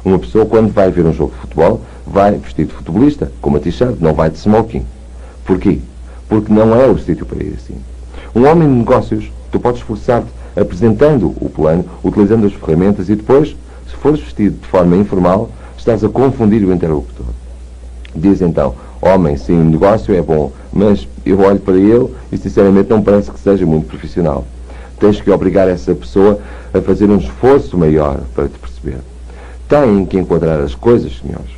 Uma pessoa, quando vai ver um jogo de futebol, vai vestido de futebolista, com uma t-shirt, não vai de smoking. Porquê? Porque não é o sítio para ir assim. Um homem de negócios, tu podes esforçar-te apresentando o plano, utilizando as ferramentas e depois, se fores vestido de forma informal, estás a confundir o interlocutor. Diz então, homem, sim, negócio é bom, mas eu olho para ele e sinceramente não parece que seja muito profissional. Tens que obrigar essa pessoa a fazer um esforço maior para te perceber. Têm que enquadrar as coisas, senhores.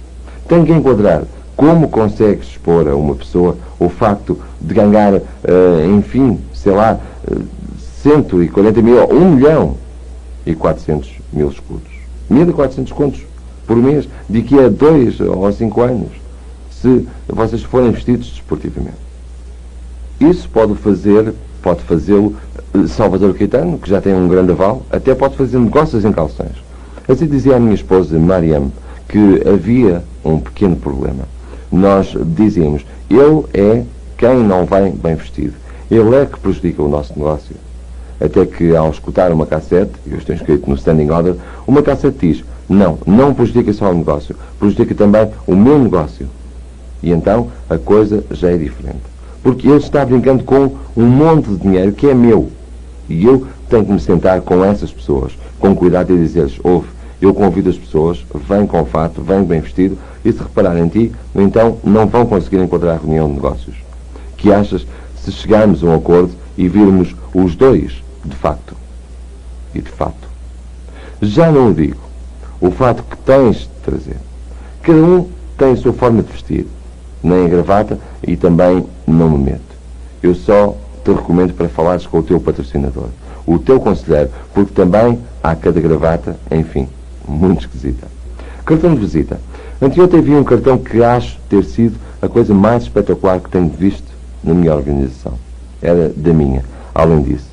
Têm que enquadrar como consegues expor a uma pessoa o facto de ganhar, enfim, sei lá, 140 mil, 1.400.000 escudos. 1.400 escudos por mês, daqui a 2 ou 5 anos, se vocês forem vestidos desportivamente. Isso pode fazê-lo Salvador Caetano, que já tem um grande aval, até pode fazer negócios em calções. Assim dizia a minha esposa, Mariam, que havia um pequeno problema. Nós dizíamos, ele é quem não vem bem vestido. Ele é que prejudica o nosso negócio. Até que, ao escutar uma cassete, eu estou inscrito no Standing Order, uma cassete diz, não prejudica só o negócio, prejudica também o meu negócio. E então, a coisa já é diferente. Porque ele está brincando com um monte de dinheiro que é meu. E eu tenho que me sentar com essas pessoas, com cuidado e dizer-lhes, ouve, eu convido as pessoas, vem com fato, vem bem vestido, e se repararem em ti, então não vão conseguir encontrar a reunião de negócios. Que achas se chegarmos a um acordo e virmos os dois, de facto e de fato? Já não o digo, o fato que tens de trazer. Cada um tem a sua forma de vestir, nem a gravata, e também não me meto. Eu só te recomendo para falares com o teu patrocinador, o teu conselheiro, porque também há cada gravata, enfim, muito esquisita. Cartão de visita. Anteontem vi um cartão que acho ter sido a coisa mais espetacular que tenho visto na minha organização. Era da minha, além disso.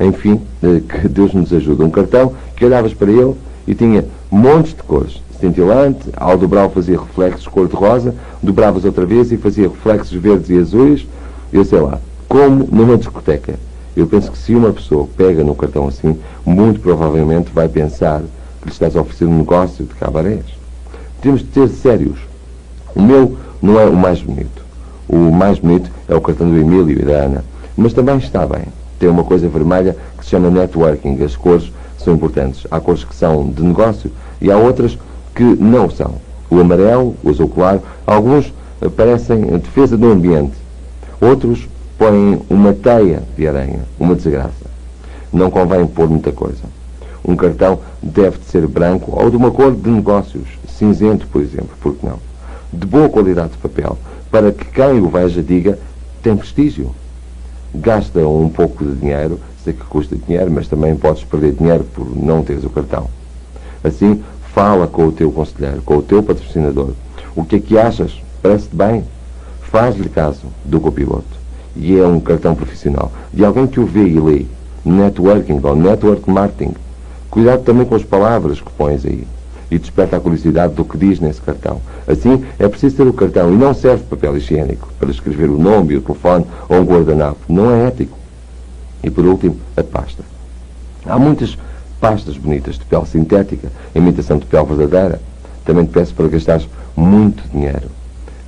Enfim, que Deus nos ajude. Um cartão que olhavas para ele e tinha montes de cores. Cintilante, ao dobrar fazia reflexos cor-de-rosa, dobravas outra vez e fazia reflexos verdes e azuis. Eu sei lá, como numa discoteca. Eu penso que se uma pessoa pega num cartão assim, muito provavelmente vai pensar que lhe estás a oferecer um negócio de cabarés. Temos de ser sérios. O meu não é o mais bonito. O mais bonito é o cartão do Emílio e da Ana. Mas também está bem. Tem uma coisa vermelha que se chama networking. As cores são importantes. Há cores que são de negócio e há outras que não são. O amarelo, o azul claro, alguns parecem a defesa do ambiente. Outros põem uma teia de aranha, uma desgraça. Não convém pôr muita coisa. Um cartão deve de ser branco ou de uma cor de negócios, cinzento, por exemplo, porque não? De boa qualidade de papel, para que quem o veja diga, tem prestígio. Gasta um pouco de dinheiro, sei que custa dinheiro, mas também podes perder dinheiro por não teres o cartão. Assim, fala com o teu conselheiro, com o teu patrocinador. O que é que achas? Parece-te bem? Faz-lhe caso do copiloto. E é um cartão profissional, de alguém que o vê e lê. Networking ou network marketing. Cuidado também com as palavras que pões aí. E desperta a curiosidade do que diz nesse cartão. Assim, é preciso ter o cartão e não serve papel higiênico para escrever o nome, o telefone ou um guardanapo. Não é ético. E por último, a pasta. Há muitas pastas bonitas de pele sintética, imitação de pele verdadeira. Também te peço para gastares muito dinheiro.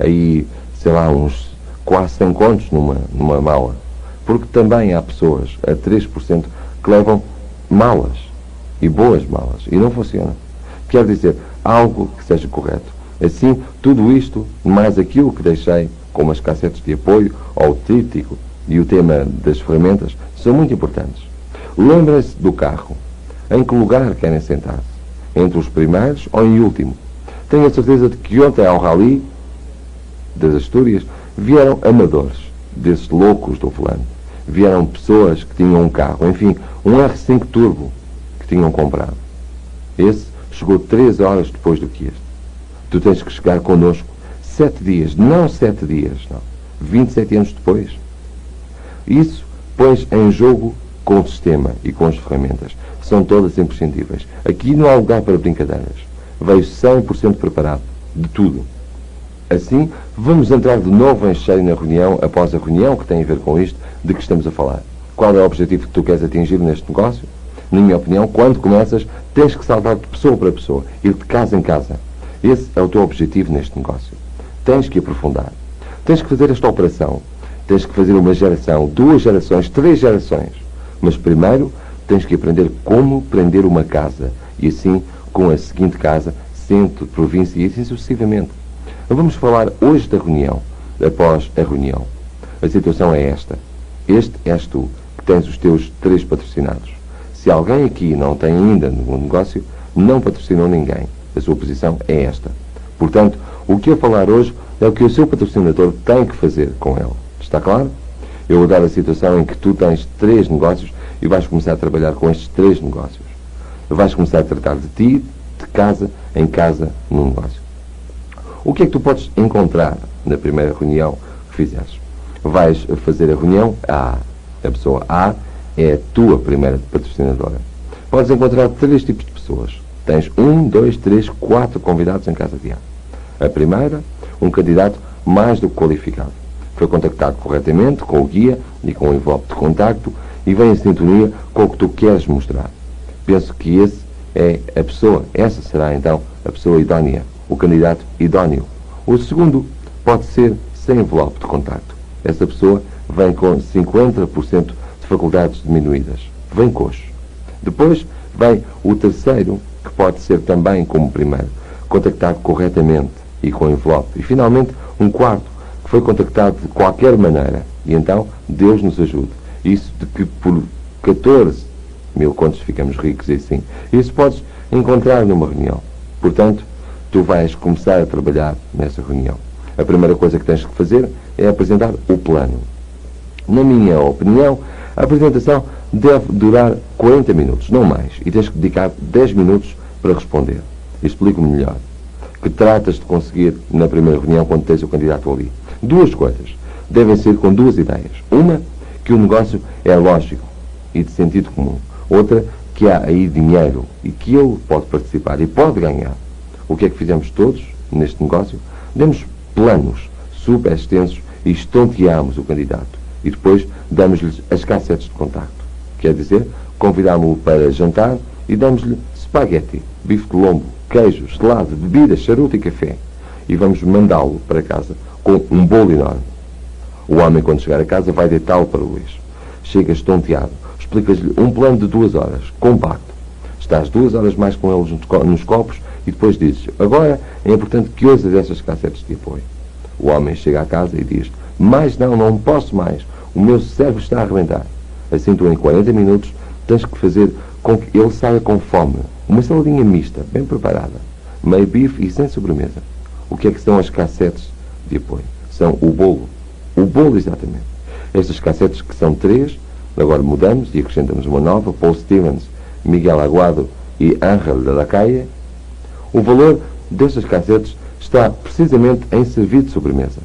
Aí, sei lá, uns quase 100 contos numa mala. Porque também há pessoas, a 3%, que levam malas. E boas malas. E não funciona. Quer dizer, algo que seja correto. Assim, tudo isto, mais aquilo que deixei, como as cassetes de apoio, ou o tríptico e o tema das ferramentas, são muito importantes. Lembrem-se do carro. Em que lugar querem sentar-se? Entre os primeiros ou em último? Tenho a certeza de que ontem ao rally das Astúrias vieram amadores, desses loucos do volante. Vieram pessoas que tinham um carro, enfim, um R5 Turbo que tinham comprado. Esse chegou 3 horas depois do que este. Tu tens que chegar connosco 7 dias, não 27 anos depois. Isso pões em jogo com o sistema e com as ferramentas. São todas imprescindíveis. Aqui não há lugar para brincadeiras. Veio 100% preparado. De tudo. Assim, vamos entrar de novo em cheio na reunião, após a reunião que tem a ver com isto de que estamos a falar. Qual é o objetivo que tu queres atingir neste negócio? Na minha opinião, quando começas, tens que saltar de pessoa para pessoa, ir de casa em casa. Esse é o teu objetivo neste negócio. Tens que aprofundar. Tens que fazer esta operação. Tens que fazer uma geração, 2 gerações, 3 gerações. Mas primeiro, tens que aprender como prender uma casa. E assim, com a seguinte casa, centro, província e assim sucessivamente. Vamos falar hoje da reunião, após a reunião. A situação é esta. Este és tu, que tens os teus 3 patrocinados. Se alguém aqui não tem ainda no negócio, não patrocinou ninguém. A sua posição é esta. Portanto, o que eu falar hoje é o que o seu patrocinador tem que fazer com ele. Está claro? Eu vou dar a situação em que tu tens 3 negócios e vais começar a trabalhar com estes 3 negócios. Vais começar a tratar de ti, de casa em casa, num negócio. O que é que tu podes encontrar na primeira reunião que fizeres? Vais fazer a reunião A. A pessoa A é a tua primeira patrocinadora. Podes encontrar 3 tipos de pessoas. Tens 1, 2, 3, 4 convidados em casa de A. A primeira, um candidato mais do que qualificado. Foi contactado corretamente com o guia e com o envelope de contacto e vem em sintonia com o que tu queres mostrar. Penso que esse é a pessoa, essa será então a pessoa idónea, o candidato idóneo. O segundo pode ser sem envelope de contacto. Essa pessoa vem com 50% de faculdades diminuídas. Vem coxo. Depois vem o terceiro, que pode ser também como o primeiro, contactado corretamente e com envelope. E finalmente um quarto, que foi contactado de qualquer maneira. E então Deus nos ajude. Isso de que por 14 mil contos ficamos ricos e assim. Isso podes encontrar numa reunião. Portanto, tu vais começar a trabalhar nessa reunião. A primeira coisa que tens que fazer é apresentar o plano. Na minha opinião, a apresentação deve durar 40 minutos, não mais. E tens que dedicar 10 minutos para responder. Explico-me melhor. Que tratas de conseguir na primeira reunião quando tens o candidato ali? 2 coisas. Devem ser com 2 ideias. Uma, que o negócio é lógico e de sentido comum. Outra, que há aí dinheiro e que ele pode participar e pode ganhar. O que é que fizemos todos neste negócio? Demos planos super extensos e estonteámos o candidato. E depois damos-lhes as cassetes de contacto. Quer dizer, convidámo-lo para jantar e damos-lhe spaghetti, bife de lombo, queijo, gelado, bebidas, charuto e café. E vamos mandá-lo para casa com um bolo enorme. O homem, quando chegar a casa, vai deitá-lo para o lixo. Chega estonteado. Explicas-lhe um plano de 2 horas, compacto. Estás 2 horas mais com eles nos copos e depois dizes: agora é importante que ouças essas cassetes de apoio. O homem chega à casa e diz: mas não posso mais. O meu cérebro está a arrebentar. Assim, tu em 40 minutos tens que fazer com que ele saia com fome. Uma saladinha mista, bem preparada. Meio bife e sem sobremesa. O que é que são as cassetes de apoio? São o bolo. O bolo, exatamente. Estas cassetes, que são 3, agora mudamos e acrescentamos uma nova: Paul Stevens, Miguel Aguado e Ángel de la Calle. O valor destas cassetes está precisamente em servir de sobremesa.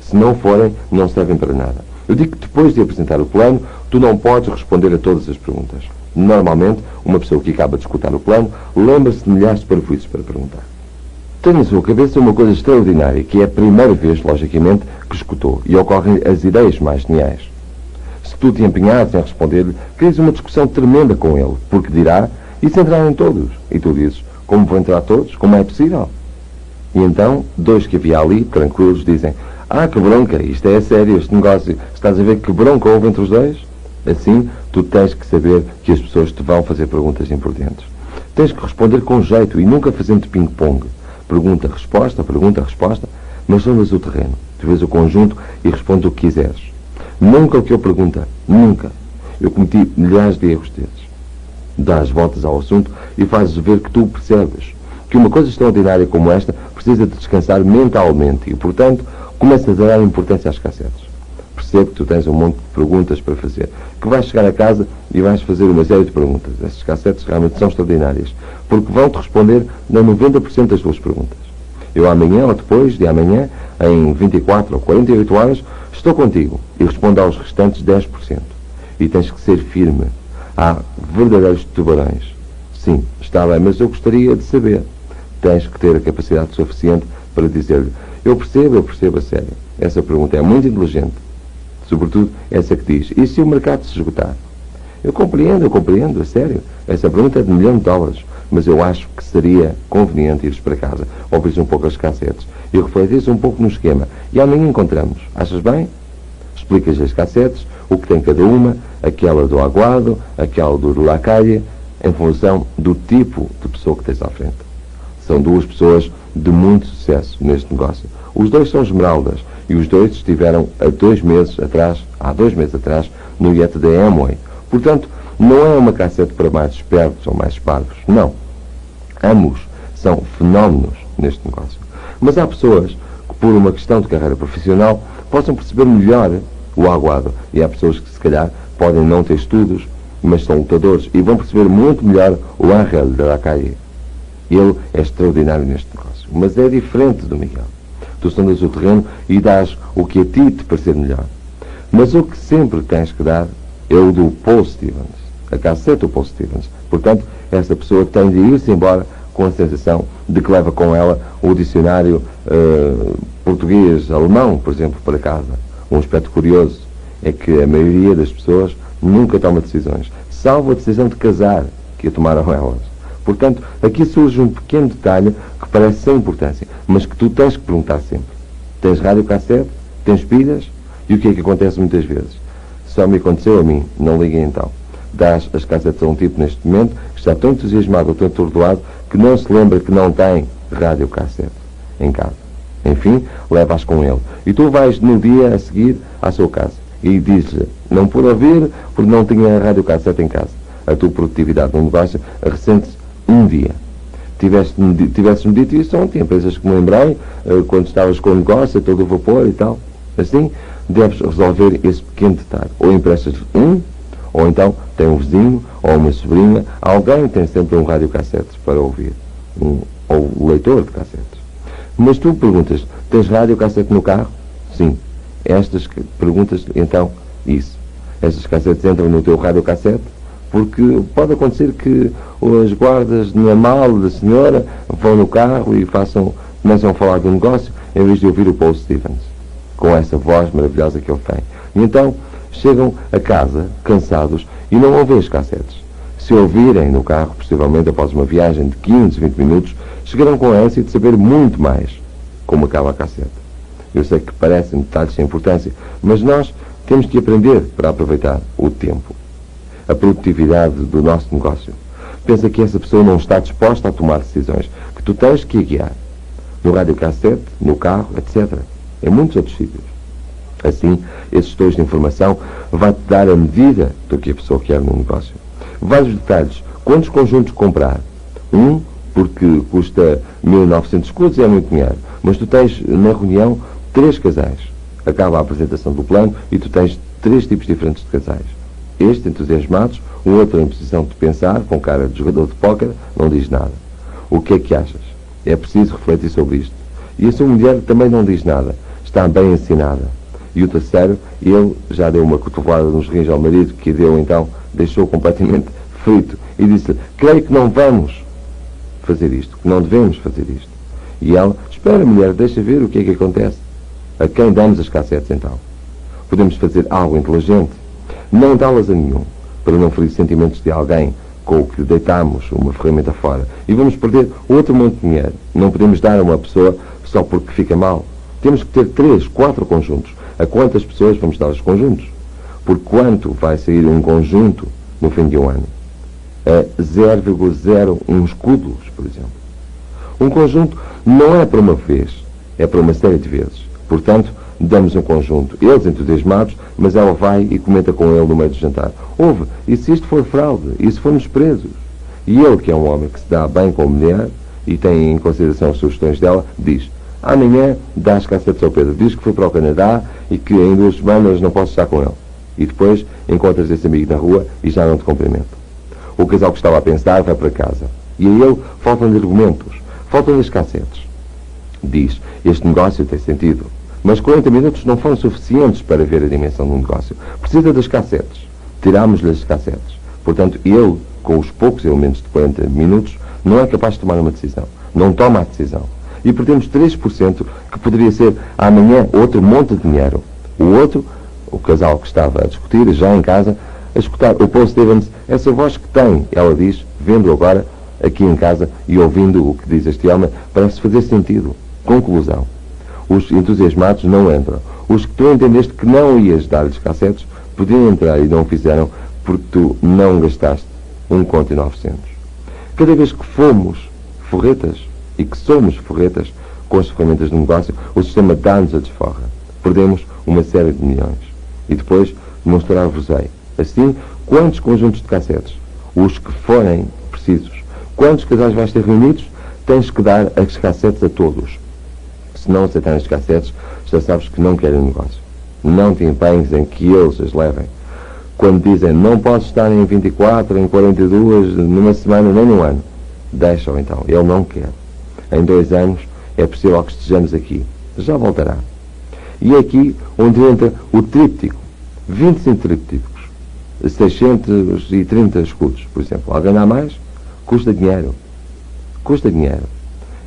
Se não forem, não servem para nada. Eu digo que depois de apresentar o plano, tu não podes responder a todas as perguntas. Normalmente, uma pessoa que acaba de escutar o plano lembra-se de milhares de parvoíces para perguntar. Tem na sua cabeça uma coisa extraordinária, que é a primeira vez, logicamente, que escutou, e ocorrem as ideias mais geniais. Se tu te empenhares em responder-lhe, crias uma discussão tremenda com ele, porque dirá: e se entrarem todos? E tu dizes: como vão entrar todos? Como é possível? E então, 2 que havia ali, tranquilos, dizem: ah, que bronca, isto é sério, este negócio. Estás a ver que bronca houve entre os 2? Assim, tu tens que saber que as pessoas te vão fazer perguntas importantes. Tens que responder com jeito e nunca fazendo ping-pong. Pergunta-resposta, mas sondas o terreno. Tu vês o conjunto e respondes o que quiseres. Nunca o que eu pergunta, nunca. Eu cometi milhares de erros desses. Dás voltas ao assunto e fazes ver que tu percebes que uma coisa extraordinária como esta precisa de descansar mentalmente e, portanto, começas a dar importância às cassetes. Percebe que tu tens um monte de perguntas para fazer, que vais chegar a casa e vais fazer uma série de perguntas. Estas cassetes realmente são extraordinárias, porque vão-te responder na 90% das tuas perguntas. Eu amanhã ou depois de amanhã, em 24 ou 48 horas, estou contigo e respondo aos restantes 10%. E tens que ser firme. Há verdadeiros tubarões. Sim, está bem, mas eu gostaria de saber. Tens que ter a capacidade suficiente para dizer-lhe: eu percebo a sério. Essa pergunta é muito inteligente. Sobretudo essa que diz: e se o mercado se esgotar? Eu compreendo, a sério. Essa pergunta é de $1 milhão, mas eu acho que seria conveniente ires para casa, ouvires um pouco as cassetes e refletires um pouco no esquema. E amanhã encontramos. Achas bem? Explicas as cassetes, o que tem cada uma, aquela do Aguado, aquela do La Calle, em função do tipo de pessoa que tens à frente. São duas pessoas de muito sucesso neste negócio. Os dois são esmeraldas e os dois estiveram há 2 meses atrás, no iate da Amway. Portanto, não é uma cassete para mais espertos ou mais parvos. Não. Ambos são fenómenos neste negócio. Mas há pessoas que, por uma questão de carreira profissional, possam perceber melhor o Aguado. E há pessoas que, se calhar, podem não ter estudos, mas são lutadores e vão perceber muito melhor o Ángel de la Calle. Ele é extraordinário neste negócio, mas é diferente do Miguel. Tu sondas o terreno e dás o que a ti te parecer melhor. Mas o que sempre tens que dar é o do Paul Stevens, a cassete do Paul Stevens. Portanto, essa pessoa tem de ir-se embora com a sensação de que leva com ela o dicionário português-alemão, por exemplo, para casa. Um aspecto curioso é que a maioria das pessoas nunca toma decisões, salvo a decisão de casar, que a tomaram elas. Portanto, aqui surge um pequeno detalhe que parece sem importância, mas que tu tens que perguntar sempre. Tens radiocassete? Tens pilhas? E o que é que acontece muitas vezes? Só me aconteceu a mim, não liguem então. Dás as cassetes a um tipo neste momento que está tão entusiasmado ou tão atordoado que não se lembra que não tem radiocassete em casa. Enfim, leva-as com ele. E tu vais no dia a seguir à sua casa e dizes-lhe: não pude ouvir porque não tinha radiocassete em casa. A tua produtividade no negócio ressente-se um dia. Tivesses-me dito isso ontem, pensas que me lembrei, quando estavas com o negócio, a todo o vapor e tal. Assim, deves resolver esse pequeno detalhe. Ou emprestas ou então tem um vizinho, ou uma sobrinha, alguém tem sempre um radiocassete para ouvir, ou leitor de cassetes. Mas tu perguntas: tens radiocassete no carro? Sim. Estas perguntas, então, isso. Estas cassetes entram no teu radiocassete, porque pode acontecer que as guardas na mala da senhora vão no carro e começam a falar do negócio, em vez de ouvir o Paul Stevens, com essa voz maravilhosa que ele tem. E então chegam a casa, cansados, e não ouvem as cassetes. Se ouvirem no carro, possivelmente após uma viagem de 15, 20 minutos, chegarão com a ânsia de saber muito mais como acaba a cassete. Eu sei que parecem detalhes sem importância, mas nós temos que aprender para aproveitar o tempo. A produtividade do nosso negócio. Pensa que essa pessoa não está disposta a tomar decisões, que tu tens que a guiar. No radiocassete, no carro, etc. Em muitos outros sítios. Assim, esses gestores de informação vai-te dar a medida do que a pessoa quer no negócio. Vários detalhes. Quantos conjuntos comprar? Porque custa 1.900 escudos e é muito dinheiro. Mas tu tens, na reunião, 3 casais. Acaba a apresentação do plano e tu tens 3 tipos diferentes de casais. Este, entusiasmados, o outro em posição de pensar, com cara de jogador de póquer, não diz nada. O que é que achas? É preciso refletir sobre isto. E a sua mulher também não diz nada. Está bem ensinada. E o terceiro, ele já deu uma cotovelada nos rins ao marido, que deu então, deixou completamente frito. E disse-lhe: creio que não vamos fazer isto, que não devemos fazer isto. E ela: espera, mulher, deixa ver o que é que acontece. A quem damos as cassetes então? Podemos fazer algo inteligente. Não dá-las a nenhum, para não ferir sentimentos de alguém com o que deitamos uma ferramenta fora. E vamos perder outro monte de dinheiro. Não podemos dar a uma pessoa só porque fica mal. Temos que ter 3, 4 conjuntos. A quantas pessoas vamos dar os conjuntos? Por quanto vai sair um conjunto no fim de um ano? A 0,01 escudos, por exemplo. Um conjunto não é para uma vez, é para uma série de vezes. Portanto, damos um conjunto, eles entusiasmados, mas ela vai e comenta com ele no meio do jantar: ouve, e se isto for fraude? E se formos presos? E ele, que é um homem que se dá bem com a mulher e tem em consideração as sugestões dela, diz: amanhã dá as cassetes ao Pedro, diz que foi para o Canadá e que em 2 semanas não posso estar com ele. E depois encontras esse amigo na rua e já não te cumprimenta. O casal que estava a pensar vai para casa. E a ele faltam-lhe argumentos, faltam-lhe as cassetes. Diz: este negócio tem sentido. Mas 40 minutos não foram suficientes para ver a dimensão do negócio. Precisa das cassetes. Tirámos-lhe as cassetes. Portanto, ele, com os poucos elementos de 40 minutos, não é capaz de tomar uma decisão. Não toma a decisão. E perdemos 3% que poderia ser amanhã outro monte de dinheiro. O outro, o casal que estava a discutir, já em casa, a escutar o Paul Stevens, essa voz que tem, ela diz, vendo agora, aqui em casa, e ouvindo o que diz este homem, parece fazer sentido. Conclusão. Os entusiasmados não entram. Os que tu entendeste que não ias dar-lhes cassetes, podiam entrar e não o fizeram, porque tu não gastaste 1,9 conto. Cada vez que fomos forretas, e que somos forretas, com as ferramentas do negócio, o sistema dá-nos a desforra. Perdemos uma série de milhões. E depois demonstrar-vos-ei. Assim, quantos conjuntos de cassetes? Os que forem precisos. Quantos casais vais ter reunidos? Tens que dar as cassetes a todos. Se não aceitarem as cassetes, já sabes que não querem negócio. Não te empenhes em que eles as levem. Quando dizem, não podes estar em 24, em 42, numa semana, nem num ano. Deixa-o então. Ele não quer. Em 2 anos, é possível que estejamos aqui. Já voltará. E é aqui onde entra o tríptico. 25 trípticos. 630 escudos, por exemplo. Alguém dá mais? Custa dinheiro. Custa dinheiro.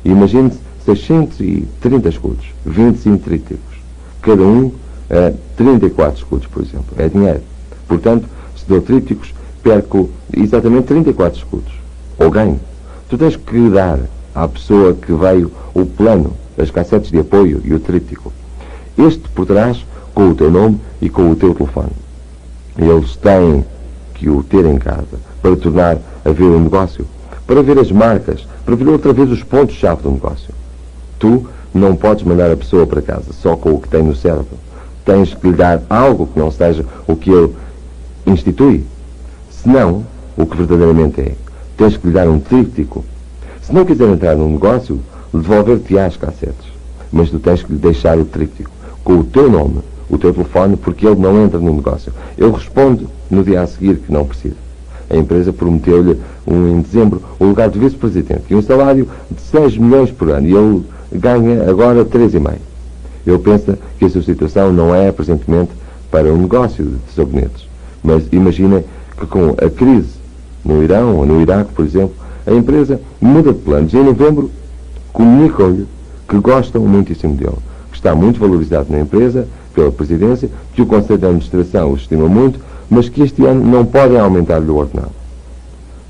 Imagine-se 630 escudos. 25 trípticos. Cada um a 34 escudos, por exemplo. É dinheiro. Portanto, se dou trípticos, perco exatamente 34 escudos. Ou ganho. Tu tens que dar à pessoa que veio o plano, as cassetes de apoio e o tríptico. Este por trás com o teu nome e com o teu telefone. Eles têm que o ter em casa para tornar a ver o negócio, para ver as marcas, para ver outra vez os pontos-chave do negócio. Tu não podes mandar a pessoa para casa só com o que tem no cérebro. Tens que lhe dar algo que não seja o que ele institui. Senão, o que verdadeiramente é, tens que lhe dar um tríptico. Se não quiser entrar num negócio, devolver-te-á as cassetes. Mas tu tens que lhe deixar o tríptico, com o teu nome, o teu telefone, porque ele não entra no negócio. Ele responde no dia a seguir que não precisa. A empresa prometeu-lhe, em dezembro, o lugar de vice-presidente e um salário de 6 milhões por ano. E ele ganha agora 3,5. Ele pensa que a sua situação não é, presentemente, para um negócio de sabonetes. Mas imaginem que com a crise no Irão ou no Iraque, por exemplo, a empresa muda de planos e em novembro comunicam-lhe que gostam muitíssimo dele, que está muito valorizado na empresa, pela presidência, que o Conselho de Administração o estima muito, mas que este ano não podem aumentar-lhe o ordenado.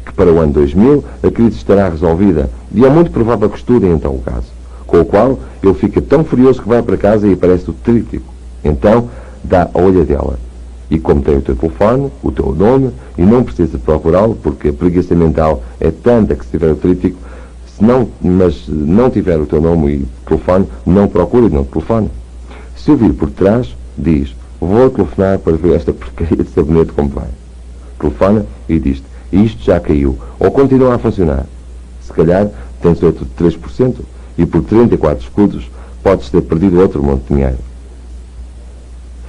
Que para o ano 2000 a crise estará resolvida e é muito provável que estudem então o caso, com o qual ele fica tão furioso que vai para casa e aparece o tríptico. Então dá a olhadela. E como tem o teu telefone, o teu nome, e não precisa procurá-lo, porque a preguiça mental é tanta que se tiver o tríptico, mas não tiver o teu nome e telefone, não procura e não telefone. Se eu vir por trás, diz, vou telefonar para ver esta porcaria de sabonete como vai. Telefona e diz-te, isto já caiu, ou continua a funcionar. Se calhar tens outro de 3%, e por 34 escudos podes ter perdido outro monte de dinheiro.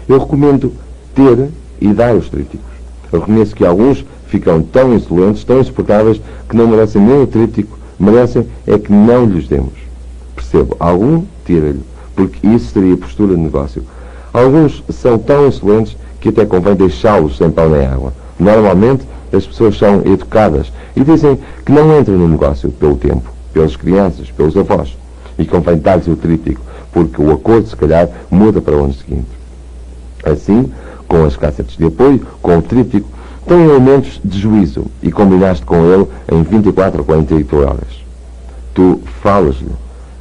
Eu recomendo ter e dar os trípticos. Eu reconheço que alguns ficam tão insolentes, tão insuportáveis, que não merecem nem o tríptico, merecem é que não lhes demos. Percebo, algum tira-lhe, porque isso seria postura de negócio. Alguns são tão insolentes que até convém deixá-los sem pão nem água. Normalmente, as pessoas são educadas e dizem que não entram no negócio pelo tempo, pelas crianças, pelos avós. E convém dar-lhes o tríptico, porque o acordo, se calhar, muda para o ano seguinte. Assim, com as cassetes de apoio, com o tríptico, tem elementos de juízo e combinaste com ele em 24 ou 48 horas. Tu falas-lhe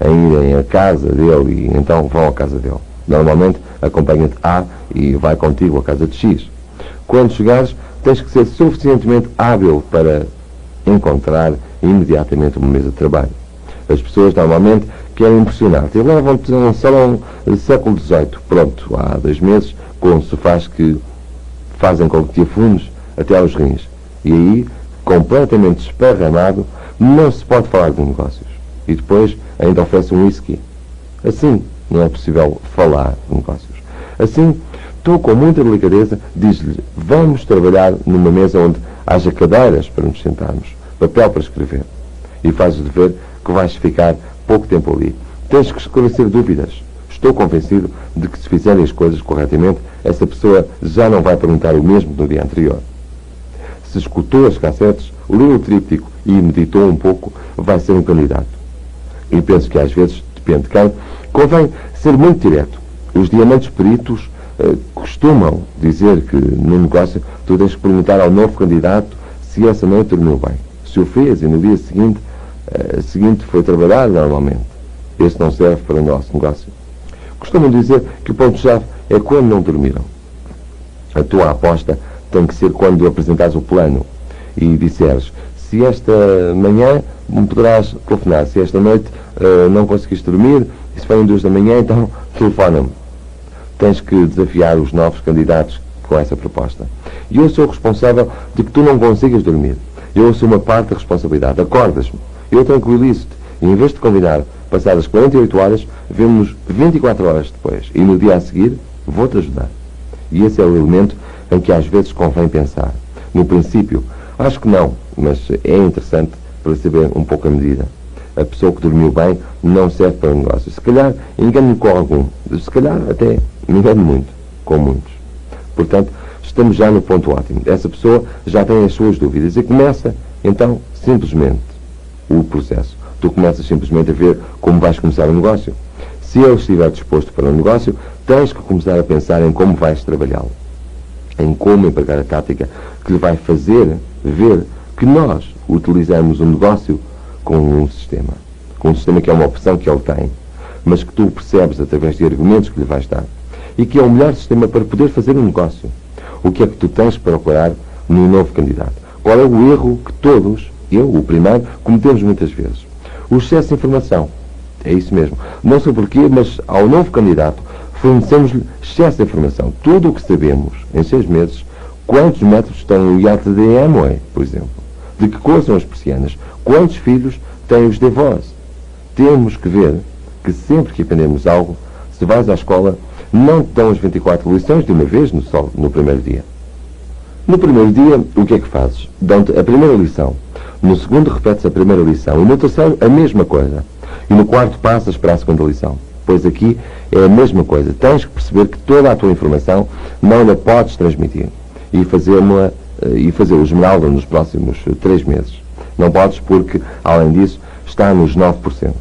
em irem à casa dele e então vão à casa dele. Normalmente acompanha-te A e vai contigo à casa de X. Quando chegares, tens que ser suficientemente hábil para encontrar imediatamente uma mesa de trabalho. As pessoas normalmente querem impressionar-te e levam-te a um salão do século XVIII, pronto, há 2 meses, com sofás que fazem com que te afundes até aos rins. E aí, completamente esparramado, não se pode falar de negócios. E depois ainda oferece um whisky. Assim, não é possível falar de negócios. Assim, tu, com muita delicadeza, dizes-lhe, vamos trabalhar numa mesa onde haja cadeiras para nos sentarmos, papel para escrever. E fazes-lhe ver que vais ficar pouco tempo ali. Tens que esclarecer dúvidas. Estou convencido de que se fizerem as coisas corretamente, essa pessoa já não vai perguntar o mesmo no dia anterior. Se escutou as cassetes, leu o tríptico e meditou um pouco, vai ser um candidato. E penso que às vezes, depende de quem, convém ser muito direto. Os diamantes peritos costumam dizer que no negócio tu tens que perguntar ao novo candidato se essa noite dormiu bem. Se o fez e no dia seguinte foi trabalhar normalmente. Esse não serve para o nosso negócio. Costumam dizer que o ponto-chave é quando não dormiram. A tua aposta tem que ser quando apresentares o plano e disseres: se esta manhã me poderás telefonar, se esta noite não conseguiste dormir, e se forem 2 da manhã, então telefona-me. Tens que desafiar os novos candidatos com essa proposta. E eu sou responsável de que tu não consigas dormir. Eu assumo uma parte da responsabilidade. Acordas-me, eu tranquilizo-te, e em vez de combinar passadas 48 horas, vemos 24 horas depois, e no dia a seguir vou-te ajudar. E esse é o elemento em que às vezes convém pensar. No princípio, acho que não, mas é interessante para saber um pouco a medida. A pessoa que dormiu bem não serve para o negócio. Se calhar engano-me com algum, se calhar até me engano muito, com muitos. Portanto, estamos já no ponto ótimo. Essa pessoa já tem as suas dúvidas e começa, então, simplesmente o processo. Tu começas simplesmente a ver como vais começar o negócio. Se ele estiver disposto para o negócio, tens que começar a pensar em como vais trabalhá-lo. Em como empregar a tática que lhe vai fazer ver que nós utilizamos o negócio com um sistema. Com um sistema que é uma opção que ele tem, mas que tu percebes através de argumentos que lhe vais dar. E que é o melhor sistema para poder fazer um negócio. O que é que tu tens para procurar no novo candidato? Qual é o erro que todos, eu, o primeiro, cometemos muitas vezes? O excesso de informação. É isso mesmo. Não sei porquê, mas ao novo candidato fornecemos-lhe excesso de informação. Tudo o que sabemos em 6 meses, quantos metros tem o iate de Amway, por exemplo, de que cor são as persianas, quantos filhos têm os Devos. Temos que ver que sempre que aprendemos algo, se vais à escola, não te dão as 24 lições de uma vez no primeiro dia. No primeiro dia, o que é que fazes? Dão-te a primeira lição. No segundo, repetes a primeira lição. E no terceiro, a mesma coisa. E no quarto, passas para a segunda lição. Pois aqui é a mesma coisa. Tens que perceber que toda a tua informação não a podes transmitir. E fazê-lo esmeralda nos próximos 3 meses. Não podes porque, além disso, está nos 9%.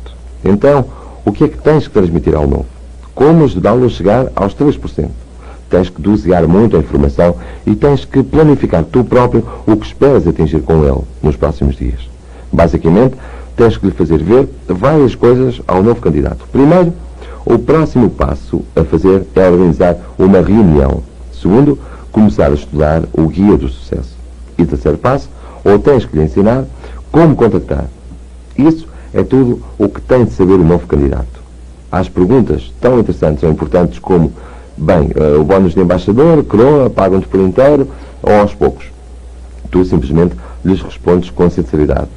Então, o que é que tens que transmitir ao novo? Como ajudá-lo a chegar aos 3%? Tens que dosear muito a informação e tens que planificar tu próprio o que esperas atingir com ele nos próximos dias. Basicamente, tens que lhe fazer ver várias coisas ao novo candidato. Primeiro, o próximo passo a fazer é organizar uma reunião. Segundo, começar a estudar o guia do sucesso. E terceiro passo, ou tens que lhe ensinar como contactar. Isso é tudo o que tem de saber o novo candidato. Às perguntas tão interessantes ou importantes como: bem, o bónus de embaixador, coroa, pagam-te por inteiro ou aos poucos? Tu simplesmente lhes respondes com sinceridade: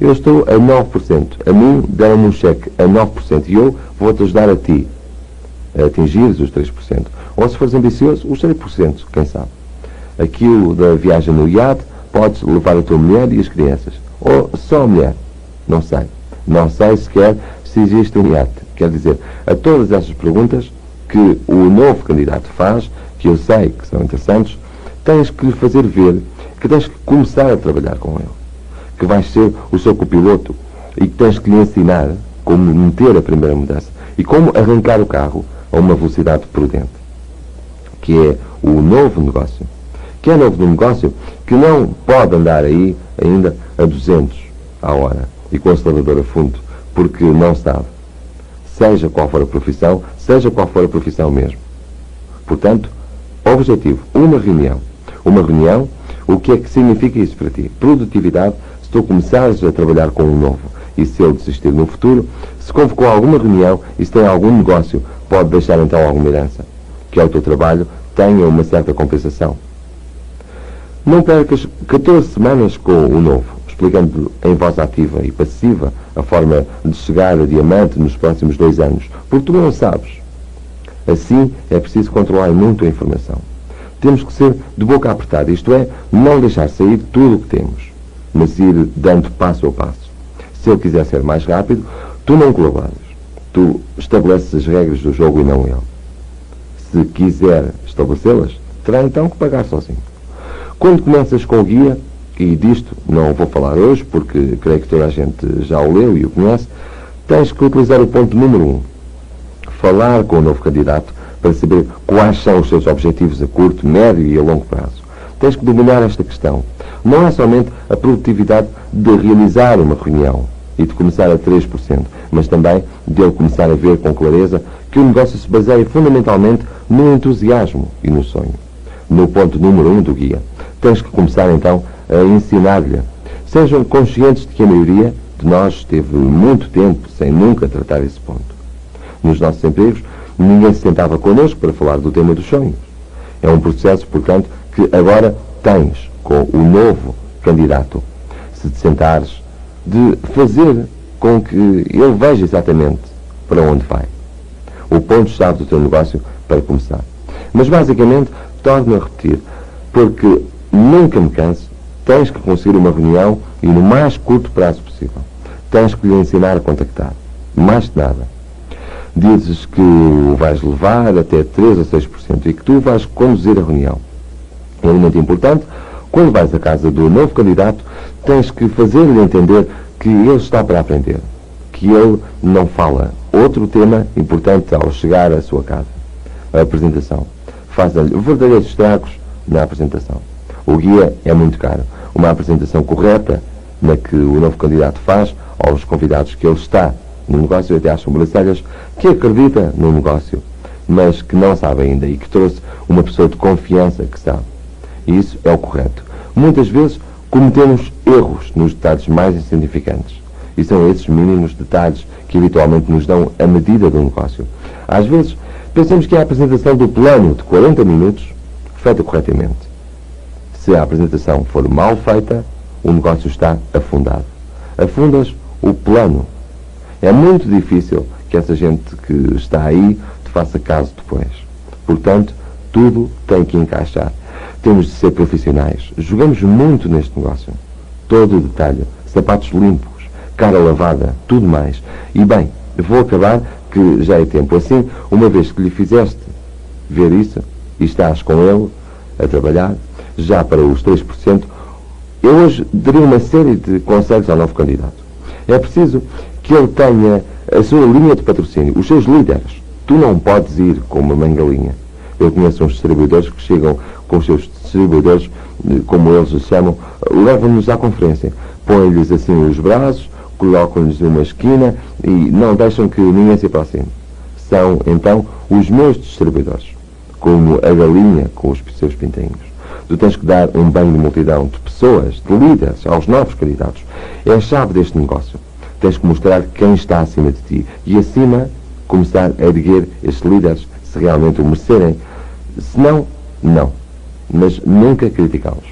eu estou a 9%, a mim deram-me um cheque a 9% e eu vou-te ajudar a ti a atingires os 3%. Ou se fores ambicioso, os 3%, quem sabe. Aquilo da viagem no iate, podes levar a tua mulher e as crianças. Ou só a mulher. Não sei. Não sei sequer se existe um iate. Quer dizer, a todas essas perguntas que o novo candidato faz, que eu sei que são interessantes, tens que lhe fazer ver que tens que começar a trabalhar com ele. Que vais ser o seu copiloto e que tens que lhe ensinar como meter a primeira mudança e como arrancar o carro a uma velocidade prudente. Que é o novo negócio. Que é novo no negócio que não pode andar aí ainda a 200 à hora e com o acelerador a fundo, porque não sabe. Seja qual for a profissão, seja qual for a profissão mesmo. Portanto, objetivo, uma reunião. Uma reunião, o que é que significa isso para ti? Produtividade, se tu começares a trabalhar com um novo e se ele desistir no futuro, se convocou alguma reunião e se tem algum negócio, pode deixar então alguma herança. Que ao teu trabalho tenha uma certa compensação. Não percas 14 semanas com o novo, explicando em voz ativa e passiva a forma de chegar a diamante nos próximos 2 anos, porque tu não sabes. Assim é preciso controlar muito a informação. Temos que ser de boca apertada, isto é, não deixar sair tudo o que temos, mas ir dando passo a passo. Se ele quiser ser mais rápido, tu não colaboras. Tu estabeleces as regras do jogo e não ele. Se quiser estabelecê-las, terá então que pagar sozinho. Quando começas com o guia, e disto não vou falar hoje, porque creio que toda a gente já o leu e o conhece, tens que utilizar o ponto número 1. Falar com o novo candidato para saber quais são os seus objetivos a curto, médio e a longo prazo. Tens que dominar esta questão. Não é somente a produtividade de realizar uma reunião e de começar a 3%, mas também de ele começar a ver com clareza que o negócio se baseia fundamentalmente no entusiasmo e no sonho. No ponto número 1 do guia, tens que começar então a ensinar-lhe. Sejam conscientes de que a maioria de nós esteve muito tempo sem nunca tratar esse ponto. Nos nossos empregos, ninguém se sentava connosco para falar do tema dos sonhos. É um processo, portanto, que agora tens com o novo candidato. Se te sentares, de fazer com que ele veja exatamente para onde vai. O ponto-chave do teu negócio para começar. Mas, basicamente, torno a repetir, porque nunca me canso, tens que conseguir uma reunião e no mais curto prazo possível. Tens que lhe ensinar a contactar. Mais de nada. Dizes que o vais levar até 3 ou 6% e que tu vais conduzir a reunião. É muito importante, quando vais à casa do novo candidato, tens que fazer-lhe entender que ele está para aprender, que ele não fala. Outro tema importante ao chegar à sua casa, a apresentação. Faz-lhe verdadeiros estragos na apresentação. O guia é muito caro. Uma apresentação correta na que o novo candidato faz aos convidados que ele está no negócio, até às sobrancelhas, que acredita no negócio, mas que não sabe ainda e que trouxe uma pessoa de confiança que sabe. E isso é o correto. Muitas vezes cometemos erros nos detalhes mais insignificantes. E são esses mínimos detalhes que habitualmente nos dão a medida do negócio. Às vezes, pensamos que a apresentação do plano de 40 minutos feita corretamente. Se a apresentação for mal feita, o negócio está afundado. Afundas o plano. É muito difícil que essa gente que está aí te faça caso depois. Portanto, tudo tem que encaixar. Temos de ser profissionais. Jogamos muito neste negócio. Todo o detalhe. Sapatos limpos, cara lavada, tudo mais. E bem, vou acabar que já é tempo. Assim, uma vez que lhe fizeste ver isso e estás com ele a trabalhar, já para os 3%, eu hoje daria uma série de conselhos ao novo candidato. É preciso que ele tenha a sua linha de patrocínio, os seus líderes. Tu não podes ir com uma mangalinha. Eu conheço uns distribuidores que chegam com os seus distribuidores, como eles os chamam, levam-nos à conferência. Põem-lhes assim os braços, colocam-lhes numa esquina e não deixam que ninguém se aproxime. São, então, os meus distribuidores, como a galinha com os seus pintainhos. Tu tens que dar um banho de multidão de pessoas, de líderes, aos novos candidatos. É a chave deste negócio. Tens que mostrar quem está acima de ti e, acima, começar a erguer estes líderes, se realmente o merecerem. Se não, não. Mas nunca criticá-los.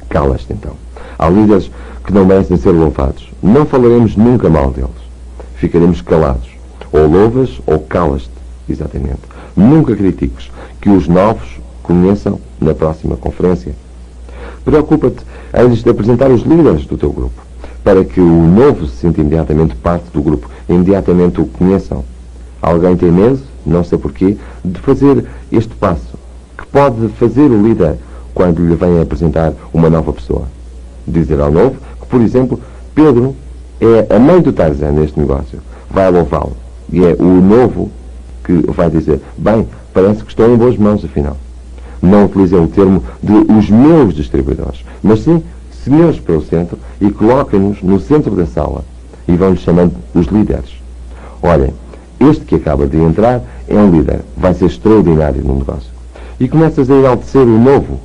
Cala-te, então. Há líderes que não merecem ser louvados. Não falaremos nunca mal deles. Ficaremos calados. Ou louvas ou calas-te. Exatamente. Nunca critiques. Que os novos conheçam na próxima conferência. Preocupa-te antes de apresentar os líderes do teu grupo, para que o novo se sinta imediatamente parte do grupo, imediatamente o conheçam. Alguém tem medo, não sei porquê, de fazer este passo, que pode fazer o líder quando lhe vem apresentar uma nova pessoa. Dizer ao novo que, por exemplo, Pedro é a mãe do Tarzan neste negócio. Vai louvá-lo. E é o novo que vai dizer, bem, parece que estou em boas mãos, afinal. Não utilizem o termo de os meus distribuidores, mas sim senhores para o centro e coloquem-nos no centro da sala e vão-lhes chamando os líderes. Olhem, este que acaba de entrar é um líder, vai ser extraordinário no negócio. E começas a enaltecer o novo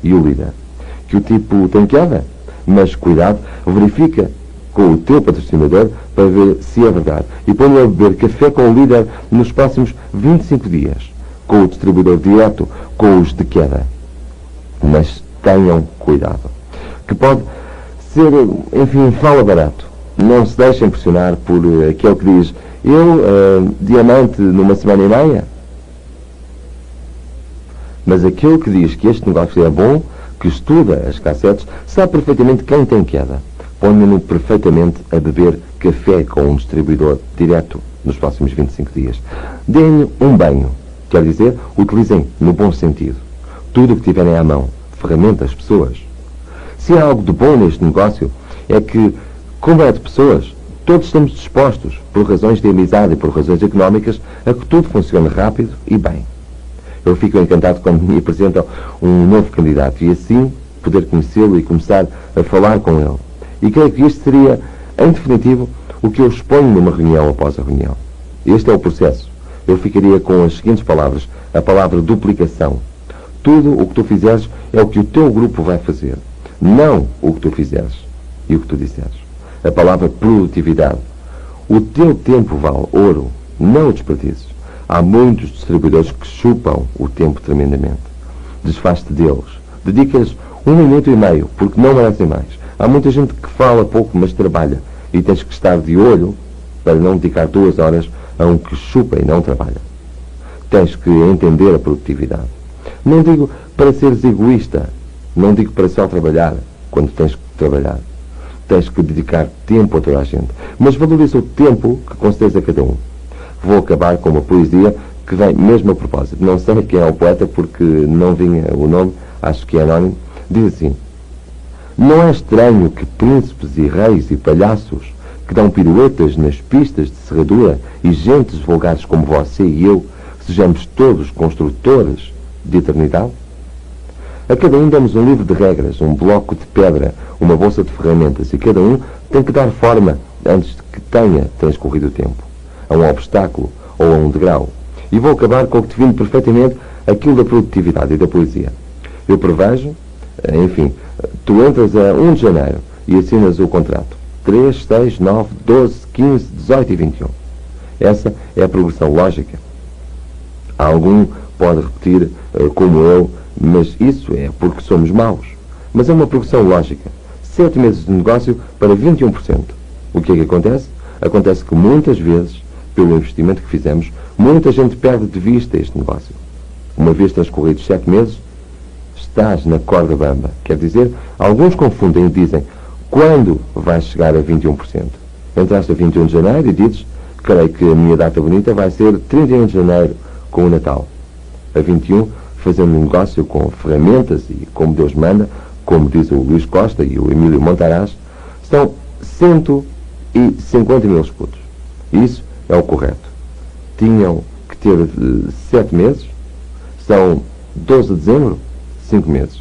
e o líder. Que o tipo tem queda, mas cuidado, verifica com o teu patrocinador para ver se é verdade. E põe-o a beber café com o líder nos próximos 25 dias, com o distribuidor direto, com os de queda. Mas tenham cuidado. Que pode ser, enfim, fala barato. Não se deixem impressionar por aquele que diz diamante numa semana e meia. Mas aquele que diz que este negócio é bom, que estuda as cassetes, sabe perfeitamente quem tem queda. Ponha-no perfeitamente a beber café com um distribuidor direto nos próximos 25 dias. Deem-lhe um banho, quer dizer, utilizem no bom sentido tudo o que tiverem à mão, ferramentas, pessoas. Se há algo de bom neste negócio, é que, como é de pessoas, todos estamos dispostos, por razões de amizade e por razões económicas, a que tudo funcione rápido e bem. Eu fico encantado quando me apresentam um novo candidato e assim poder conhecê-lo e começar a falar com ele. E creio que isto seria, em definitivo, o que eu exponho numa reunião após a reunião. Este é o processo. Eu ficaria com as seguintes palavras. A palavra duplicação. Tudo o que tu fizeres é o que o teu grupo vai fazer. Não o que tu fizeres e o que tu disseres. A palavra produtividade. O teu tempo vale ouro, não o desperdiços. Há muitos distribuidores que chupam o tempo tremendamente. Desfaz-te deles. Dedica-lhes 1 minuto e meio, porque não merecem mais. Há muita gente que fala pouco, mas trabalha. E tens que estar de olho para não dedicar 2 horas a um que chupa e não trabalha. Tens que entender a produtividade. Não digo para seres egoísta. Não digo para só trabalhar quando tens que trabalhar. Tens que dedicar tempo a toda a gente. Mas valoriza o tempo que concedes a cada um. Vou acabar com uma poesia que vem mesmo a propósito. Não sei quem é o poeta porque não vinha o nome, acho que é anónimo. Diz assim: não é estranho que príncipes e reis e palhaços que dão piruetas nas pistas de serradura e gentes vulgares como você e eu sejamos todos construtores de eternidade? A cada um damos um livro de regras, um bloco de pedra, uma bolsa de ferramentas e cada um tem que dar forma antes de que tenha transcorrido o tempo, a um obstáculo ou a um degrau. E vou acabar com o que define perfeitamente aquilo da produtividade e da poesia. Eu prevejo, enfim, tu entras a 1 de janeiro e assinas o contrato. 3, 6, 9, 12, 15, 18 e 21. Essa é a progressão lógica. Algum pode repetir como eu, mas isso é porque somos maus. Mas é uma progressão lógica. 7 meses de negócio para 21%. O que é que acontece? Acontece que muitas vezes, pelo investimento que fizemos, muita gente perde de vista este negócio. Uma vez transcorridos 7 meses, estás na corda bamba. Quer dizer, alguns confundem e dizem: quando vais chegar a 21%? Entraste a 21 de janeiro e dizes: creio que a minha data bonita vai ser 31 de janeiro, com o Natal. A 21, fazendo um negócio com ferramentas e como Deus manda, como diz o Luís Costa e o Emílio Montaraz, são 150 mil escudos. Isso é o correto. Tinham que ter 7 meses, são 12 de dezembro, 5 meses.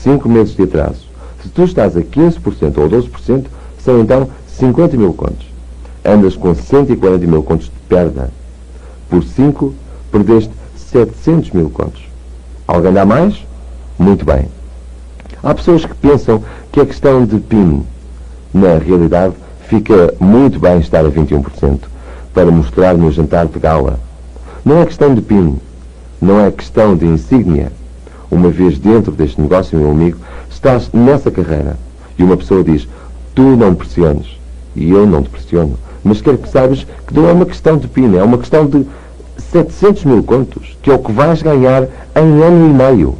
5 meses de atraso. Se tu estás a 15% ou 12%, são então 50 mil contos. Andas com 140 mil contos de perda. Por 5, perdeste 700 mil contos. Alguém dá mais? Muito bem. Há pessoas que pensam que é questão de PIN. Na realidade, fica muito bem estar a 21% para mostrar no jantar de gala. Não é questão de PIN. Não é questão de insígnia. Uma vez dentro deste negócio, meu amigo, estás nessa carreira. E uma pessoa diz: tu não me pressiones. E eu não te pressiono. Mas quero que saibas que não é uma questão de PIN. É uma questão de 700 mil contos, que é o que vais ganhar em ano e meio.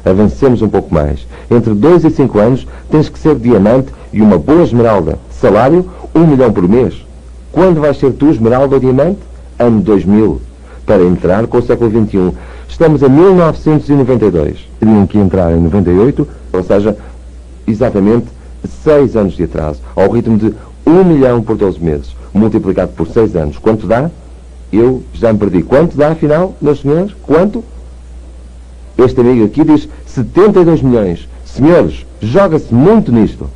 Avancemos um pouco mais. Entre 2 e 5 anos tens que ser diamante e uma boa esmeralda. Salário, 1 milhão por mês. Quando vais ser tu esmeralda ou diamante? Ano 2000. Para entrar com o século XXI. Estamos a 1992. Teriam que entrar em 98, ou seja, exatamente 6 anos de atraso, ao ritmo de 1 milhão por 12 meses, multiplicado por 6 anos. Quanto dá? Eu já me perdi. Quanto dá, afinal, meus senhores? Quanto? Este amigo aqui diz 72 milhões. Senhores, joga-se muito nisto.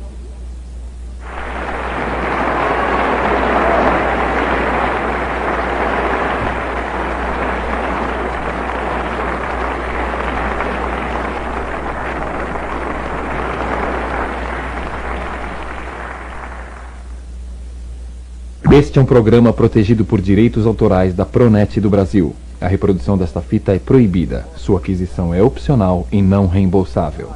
Este é um programa protegido por direitos autorais da Pronet do Brasil. A reprodução desta fita é proibida. Sua aquisição é opcional e não reembolsável.